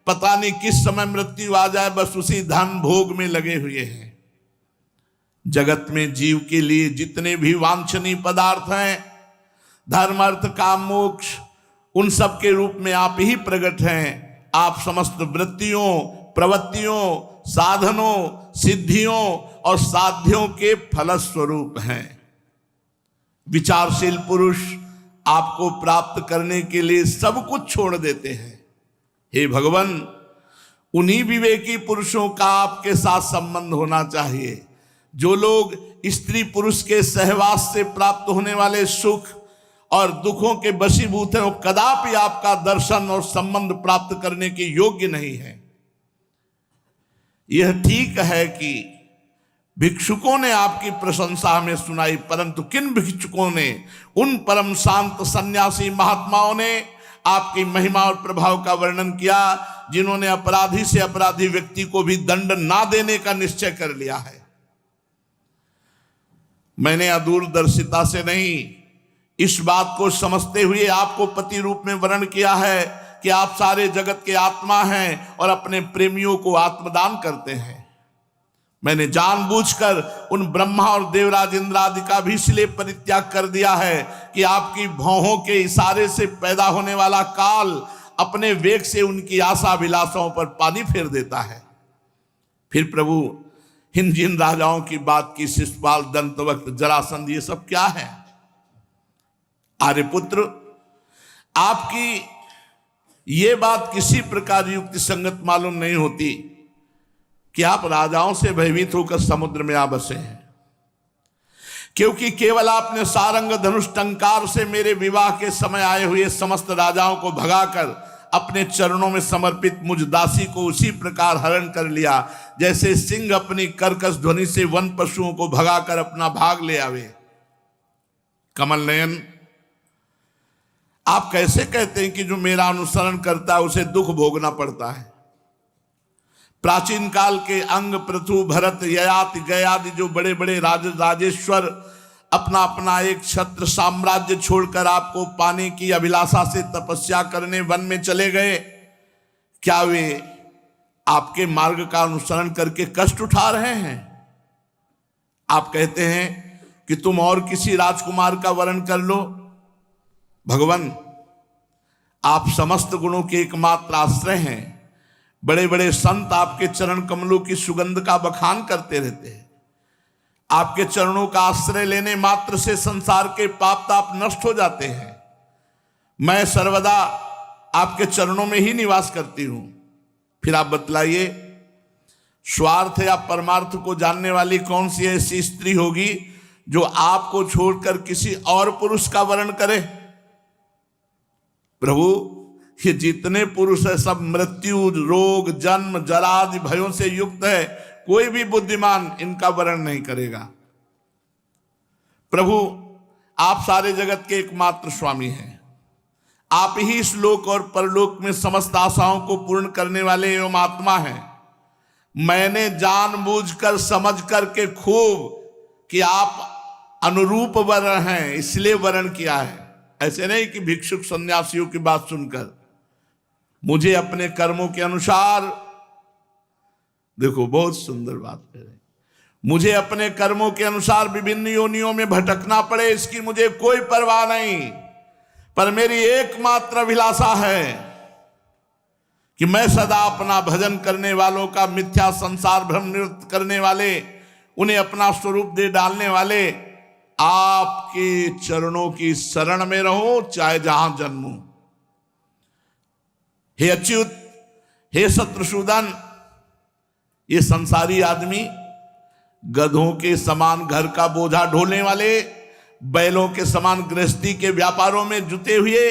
पता नहीं किस समय मृत्यु आ जाए, बस उसी धन भोग में लगे हुए हैं। जगत में जीव के लिए जितने भी वांछनीय पदार्थ हैं, धर्म अर्थ काम मोक्ष, उन सब के रूप में आप ही प्रकट हैं। आप समस्त वृत्तियों, प्रवृत्तियों, साधनों, सिद्धियों और साध्यों के फलस्वरूप हैं। विचारशील पुरुष आपको प्राप्त करने के लिए सब कुछ छोड़ देते हैं। हे भगवान, उन्हीं विवेकी पुरुषों का आपके साथ संबंध होना चाहिए। जो लोग स्त्री पुरुष के सहवास से प्राप्त होने वाले सुख और दुखों के वशीभूत हैं, वो कदापि आपका दर्शन और संबंध प्राप्त करने के योग्य नहीं है। यह ठीक है कि भिक्षुकों ने आपकी प्रशंसा हमें सुनाई, परंतु किन भिक्षुकों ने? उन परम शांत सन्यासी महात्माओं ने आपकी महिमा और प्रभाव का वर्णन किया, जिन्होंने अपराधी से अपराधी व्यक्ति को भी दंड ना देने का निश्चय कर लिया है। मैंने अदूरदर्शिता से नहीं, इस बात को समझते हुए आपको पति रूप में वर्णन किया है कि आप सारे जगत के आत्मा हैं और अपने प्रेमियों को आत्मदान करते हैं। मैंने जानबूझकर उन ब्रह्मा और देवराज इंद्र आदि का भी इसलिए परित्याग कर दिया है कि आपकी भौहों के इशारे से पैदा होने वाला काल अपने वेग से उनकी आशा अभिलाषाओं पर पानी फेर देता है। फिर प्रभु इन जिन राजाओं की बात की, शिशुपाल, दंतवक्त, जरासंध, ये सब क्या है? आर्यपुत्र, आपकी ये बात किसी प्रकार युक्ति संगत मालूम नहीं होती कि आप राजाओं से भयभीत होकर समुद्र में आ बसे हैं, क्योंकि केवल आपने सारंग धनुष टंकार से मेरे विवाह के समय आए हुए समस्त राजाओं को भगाकर अपने चरणों में समर्पित मुझ दासी को उसी प्रकार हरण कर लिया जैसे सिंह अपनी कर्कश ध्वनि से वन पशुओं को भगाकर अपना भाग ले आवे। कमल नयन, आप कैसे कहते हैं कि जो मेरा अनुसरण करता है उसे दुख भोगना पड़ता है? प्राचीन काल के अंग, पृथु, भरत, ययाति, गयादि जो बड़े बड़े राजेश्वर अपना अपना एक छत्र साम्राज्य छोड़कर आपको पाने की अभिलाषा से तपस्या करने वन में चले गए, क्या वे आपके मार्ग का अनुसरण करके कष्ट उठा रहे हैं? आप कहते हैं कि तुम और किसी राजकुमार का वर्णन कर लो। भगवान, आप समस्त गुणों के एकमात्र आश्रय हैं। बड़े बड़े संत आपके चरण कमलों की सुगंध का बखान करते रहते हैं। आपके चरणों का आश्रय लेने मात्र से संसार के पाप ताप नष्ट हो जाते हैं। मैं सर्वदा आपके चरणों में ही निवास करती हूं। फिर आप बतलाइए, स्वार्थ या परमार्थ को जानने वाली कौन सी ऐसी स्त्री होगी जो आपको छोड़कर किसी और पुरुष का वर्ण करे? प्रभु, ये जितने पुरुष है सब मृत्यु, रोग, जन्म, जरा आदि भयों से युक्त है। कोई भी बुद्धिमान इनका वर्ण नहीं करेगा। प्रभु, आप सारे जगत के एकमात्र स्वामी हैं। आप ही इस लोक और परलोक में समस्त आशाओं को पूर्ण करने वाले एवं आत्मा हैं। मैंने जानबूझकर समझ करके खूब कि आप अनुरूप वर्ण हैं इसलिए वर्ण किया है। ऐसे नहीं कि भिक्षुक सन्यासियों की बात सुनकर। मुझे अपने कर्मों के अनुसार, देखो बहुत सुंदर बात कह रहे, मुझे अपने कर्मों के अनुसार विभिन्न योनियों में भटकना पड़े इसकी मुझे कोई परवाह नहीं, पर मेरी एकमात्र अभिलाषा है कि मैं सदा अपना भजन करने वालों का मिथ्या संसार भ्रम निवृत्त करने वाले, उन्हें अपना स्वरूप दे डालने वाले आपके चरणों की शरण में रहूं, चाहे जहां जन्मूं। हे अच्युत, हे शत्रुसूदन, ये संसारी आदमी गधों के समान घर का बोझा ढोने वाले, बैलों के समान गृहस्थी के व्यापारों में जुटे हुए,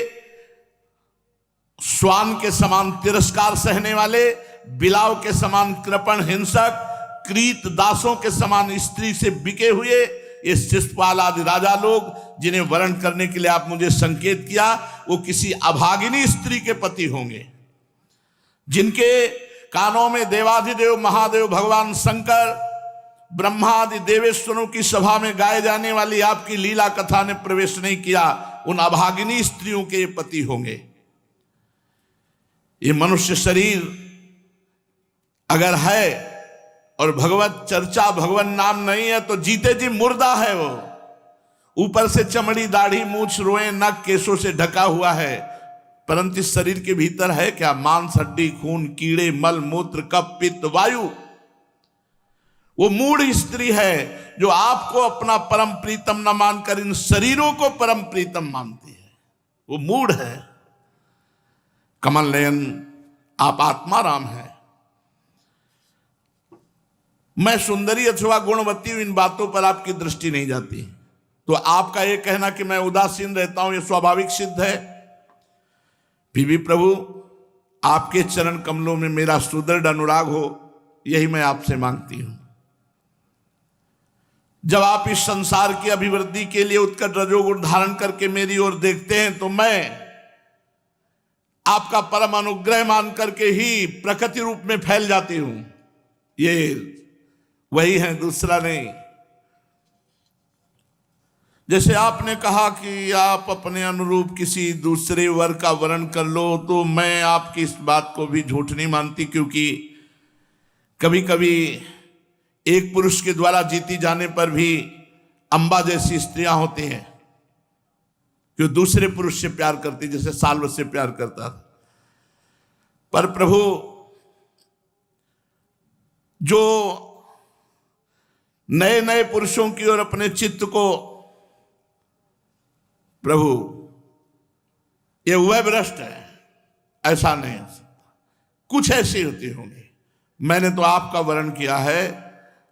श्वान के समान तिरस्कार सहने वाले, बिलाव के समान कृपण हिंसक, क्रीत दासों के समान स्त्री से बिके हुए ये शिशुपाल आदि राजा लोग जिन्हें वर्ण करने के लिए आप मुझे संकेत किया, वो किसी अभागिनी स्त्री के पति होंगे, जिनके कानों में देवाधिदेव महादेव भगवान शंकर, ब्रह्मादि देवेश्वरों की सभा में गाए जाने वाली आपकी लीला कथा ने प्रवेश नहीं किया। उन अभागिनी स्त्रियों के पति होंगे। ये मनुष्य शरीर अगर है और भगवत चर्चा, भगवान नाम नहीं है तो जीते जी मुर्दा है वो। ऊपर से चमड़ी, दाढ़ी, मूछ, रोए, नख, केशों से ढका हुआ है, परंतु इस शरीर के भीतर है क्या? मांस, हड्डी, खून, कीड़े, मल, मूत्र, कफ, पित्त, वायु। वो मूढ़ स्त्री है जो आपको अपना परम प्रीतम न मानकर इन शरीरों को परम प्रीतम मानती है। वो मूढ़ है। कमल नयन, आप आत्मा राम है। मैं सुंदरी अथवा गुणवती हूं, इन बातों पर आपकी दृष्टि नहीं जाती। तो आपका यह कहना कि मैं उदासीन रहता हूं, यह स्वाभाविक सिद्ध है। फिर भी प्रभु, आपके चरण कमलों में मेरा सुदृढ़ अनुराग हो, यही मैं आपसे मांगती हूं। जब आप इस संसार की अभिवृद्धि के लिए उत्कट रजोगुण धारण करके मेरी ओर देखते हैं तो मैं आपका परम अनुग्रह मान करके ही प्रकृति रूप में फैल जाती हूं। ये वही है, दूसरा नहीं। जैसे आपने कहा कि आप अपने अनुरूप किसी दूसरे वर का वर्ण कर लो, तो मैं आपकी इस बात को भी झूठ नहीं मानती, क्योंकि कभी कभी एक पुरुष के द्वारा जीती जाने पर भी अंबा जैसी स्त्रियां होती हैं जो दूसरे पुरुष से प्यार करती, जैसे साल्व से प्यार करता था। पर प्रभु, जो नए नए पुरुषों की ओर अपने चित्त को, प्रभु ये वह भ्रष्ट है, ऐसा नहीं हो सकता। कुछ ऐसी होती होंगी। मैंने तो आपका वर्ण किया है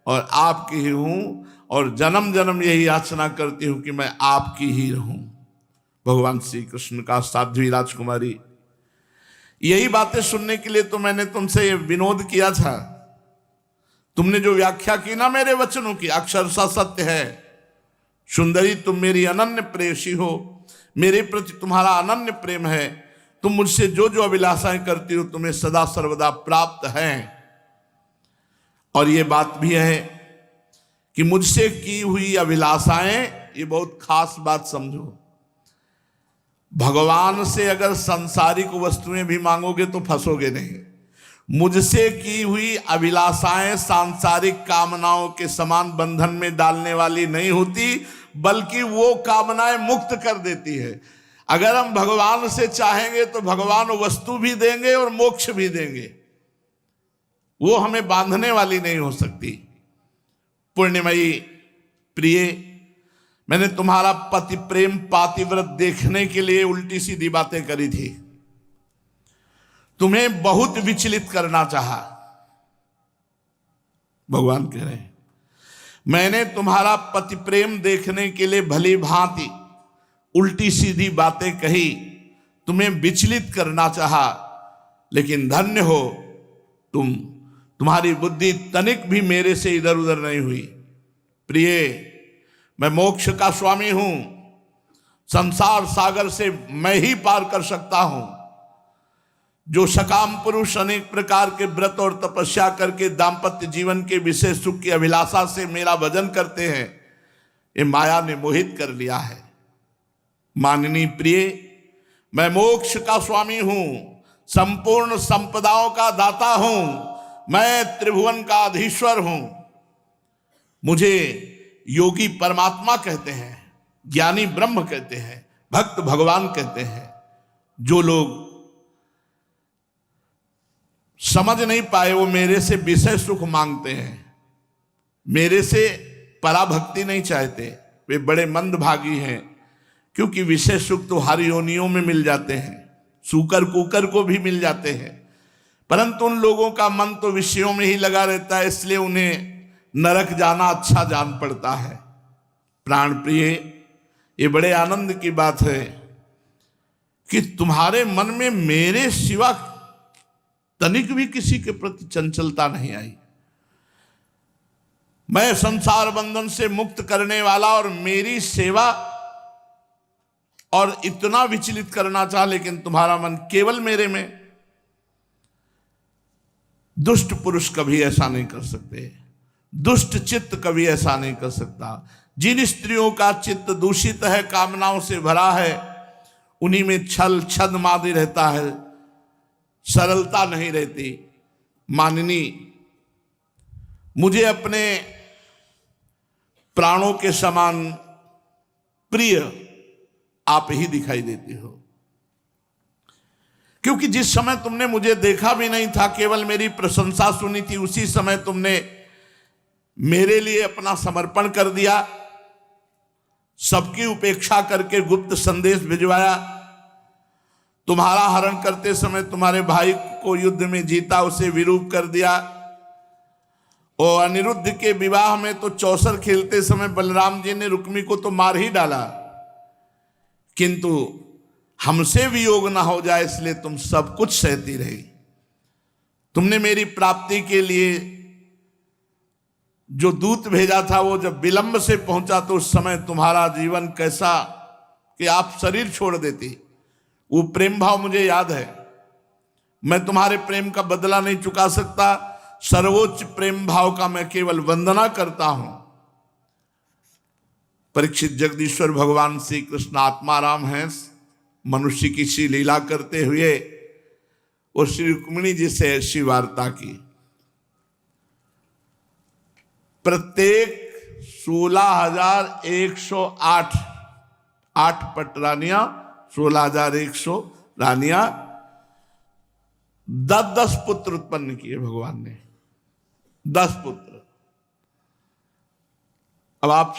और आपकी ही हूं, और जन्म जन्म यही याचना करती हूं कि मैं आपकी ही रहूं। भगवान श्री कृष्ण का साध्वी राजकुमारी, यही बातें सुनने के लिए तो मैंने तुमसे विनोद किया था। तुमने जो व्याख्या की ना मेरे वचनों की, अक्षरशः सत्य है। सुंदरी, तुम मेरी अनन्य प्रेयसी हो, मेरे प्रति तुम्हारा अनन्य प्रेम है। तुम मुझसे जो जो अभिलाषाएं करती हो तुम्हें सदा सर्वदा प्राप्त हैं। और ये बात भी है कि मुझसे की हुई अभिलाषाएं, ये बहुत खास बात समझो, भगवान से अगर सांसारिक वस्तुएं भी मांगोगे तो फंसोगे नहीं। मुझसे की हुई अभिलाषाएं सांसारिक कामनाओं के समान बंधन में डालने वाली नहीं होती, बल्कि वो कामनाएं मुक्त कर देती है। अगर हम भगवान से चाहेंगे तो भगवान वस्तु भी देंगे और मोक्ष भी देंगे, वो हमें बांधने वाली नहीं हो सकती। पुण्यमयी प्रिय, मैंने तुम्हारा पति प्रेम पातिव्रत देखने के लिए उल्टी सीधी बातें करी थी, तुम्हें बहुत विचलित करना चाहा, भगवान कह रहे हैं, मैंने तुम्हारा पति प्रेम देखने के लिए भली भांति उल्टी सीधी बातें कही, तुम्हें विचलित करना चाहा, लेकिन धन्य हो तुम्हारी बुद्धि तनिक भी मेरे से इधर उधर नहीं हुई। प्रिय, मैं मोक्ष का स्वामी हूं, संसार सागर से मैं ही पार कर सकता हूं। जो सकाम पुरुष अनेक प्रकार के व्रत और तपस्या करके दाम्पत्य जीवन के विशेष सुख की अभिलाषा से मेरा भजन करते हैं, ये माया ने मोहित कर लिया है। माननीय प्रिय, मैं मोक्ष का स्वामी हूं, संपूर्ण संपदाओं का दाता हूं, मैं त्रिभुवन का अधीश्वर हूं। मुझे योगी परमात्मा कहते हैं, ज्ञानी ब्रह्म कहते हैं, भक्त भगवान कहते हैं। जो लोग समझ नहीं पाए वो मेरे से विषय सुख मांगते हैं, मेरे से पराभक्ति नहीं चाहते, वे बड़े मंदभागी हैं, क्योंकि विषय सुख तो हर योनियों में मिल जाते हैं, सूकर कुकर को भी मिल जाते हैं, परंतु उन लोगों का मन तो विषयों में ही लगा रहता है, इसलिए उन्हें नरक जाना अच्छा जान पड़ता है। प्राण प्रिय, ये बड़े आनंद की बात है कि तुम्हारे मन में मेरे सिवा तनिक भी किसी के प्रति चंचलता नहीं आई। मैं संसार बंधन से मुक्त करने वाला और मेरी सेवा और इतना विचलित करना चाह, लेकिन तुम्हारा मन केवल मेरे में। दुष्ट पुरुष कभी ऐसा नहीं कर सकते, दुष्ट चित्त कभी ऐसा नहीं कर सकता। जिन स्त्रियों का चित्त दूषित है, कामनाओं से भरा है, उन्हीं में छल छद मादी रहता है, सरलता नहीं रहती। माननी, मुझे अपने प्राणों के समान प्रिय आप ही दिखाई देती हो, क्योंकि जिस समय तुमने मुझे देखा भी नहीं था, केवल मेरी प्रशंसा सुनी थी, उसी समय तुमने मेरे लिए अपना समर्पण कर दिया, सबकी उपेक्षा करके गुप्त संदेश भिजवाया। तुम्हारा हरण करते समय तुम्हारे भाई को युद्ध में जीता, उसे विरूप कर दिया। और अनिरुद्ध के विवाह में तो चौसर खेलते समय बलराम जी ने रुक्मी को तो मार ही डाला, किंतु हमसे वियोग ना हो जाए इसलिए तुम सब कुछ सहती रही। तुमने मेरी प्राप्ति के लिए जो दूत भेजा था, वो जब विलंब से पहुंचा तो उस समय तुम्हारा जीवन कैसा कि आप शरीर छोड़ देती। वो प्रेम भाव मुझे याद है। मैं तुम्हारे प्रेम का बदला नहीं चुका सकता, सर्वोच्च प्रेम भाव का मैं केवल वंदना करता हूं। परीक्षित जगदीश्वर भगवान श्री कृष्ण आत्माराम हैं, मनुष्य की सी लीला करते हुए वो श्री रुक्मिणी जी से ऐसी वार्ता की। प्रत्येक 16,108 8 पट रानियां, 16,100 रानियां, 10-10 पुत्र उत्पन्न किए भगवान ने, 10 पुत्र। अब आप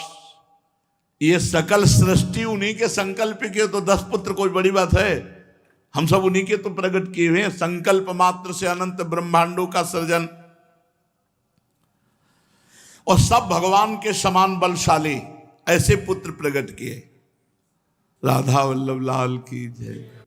ये सकल सृष्टि उन्हीं के संकल्प के, तो 10 पुत्र कोई बड़ी बात है? हम सब उन्हीं के तो प्रकट किए हुए हैं। संकल्प मात्र से अनंत ब्रह्मांडों का सृजन, और सब भगवान के समान बलशाली ऐसे पुत्र प्रकट किए। राधा वल्लभ लाल की जय।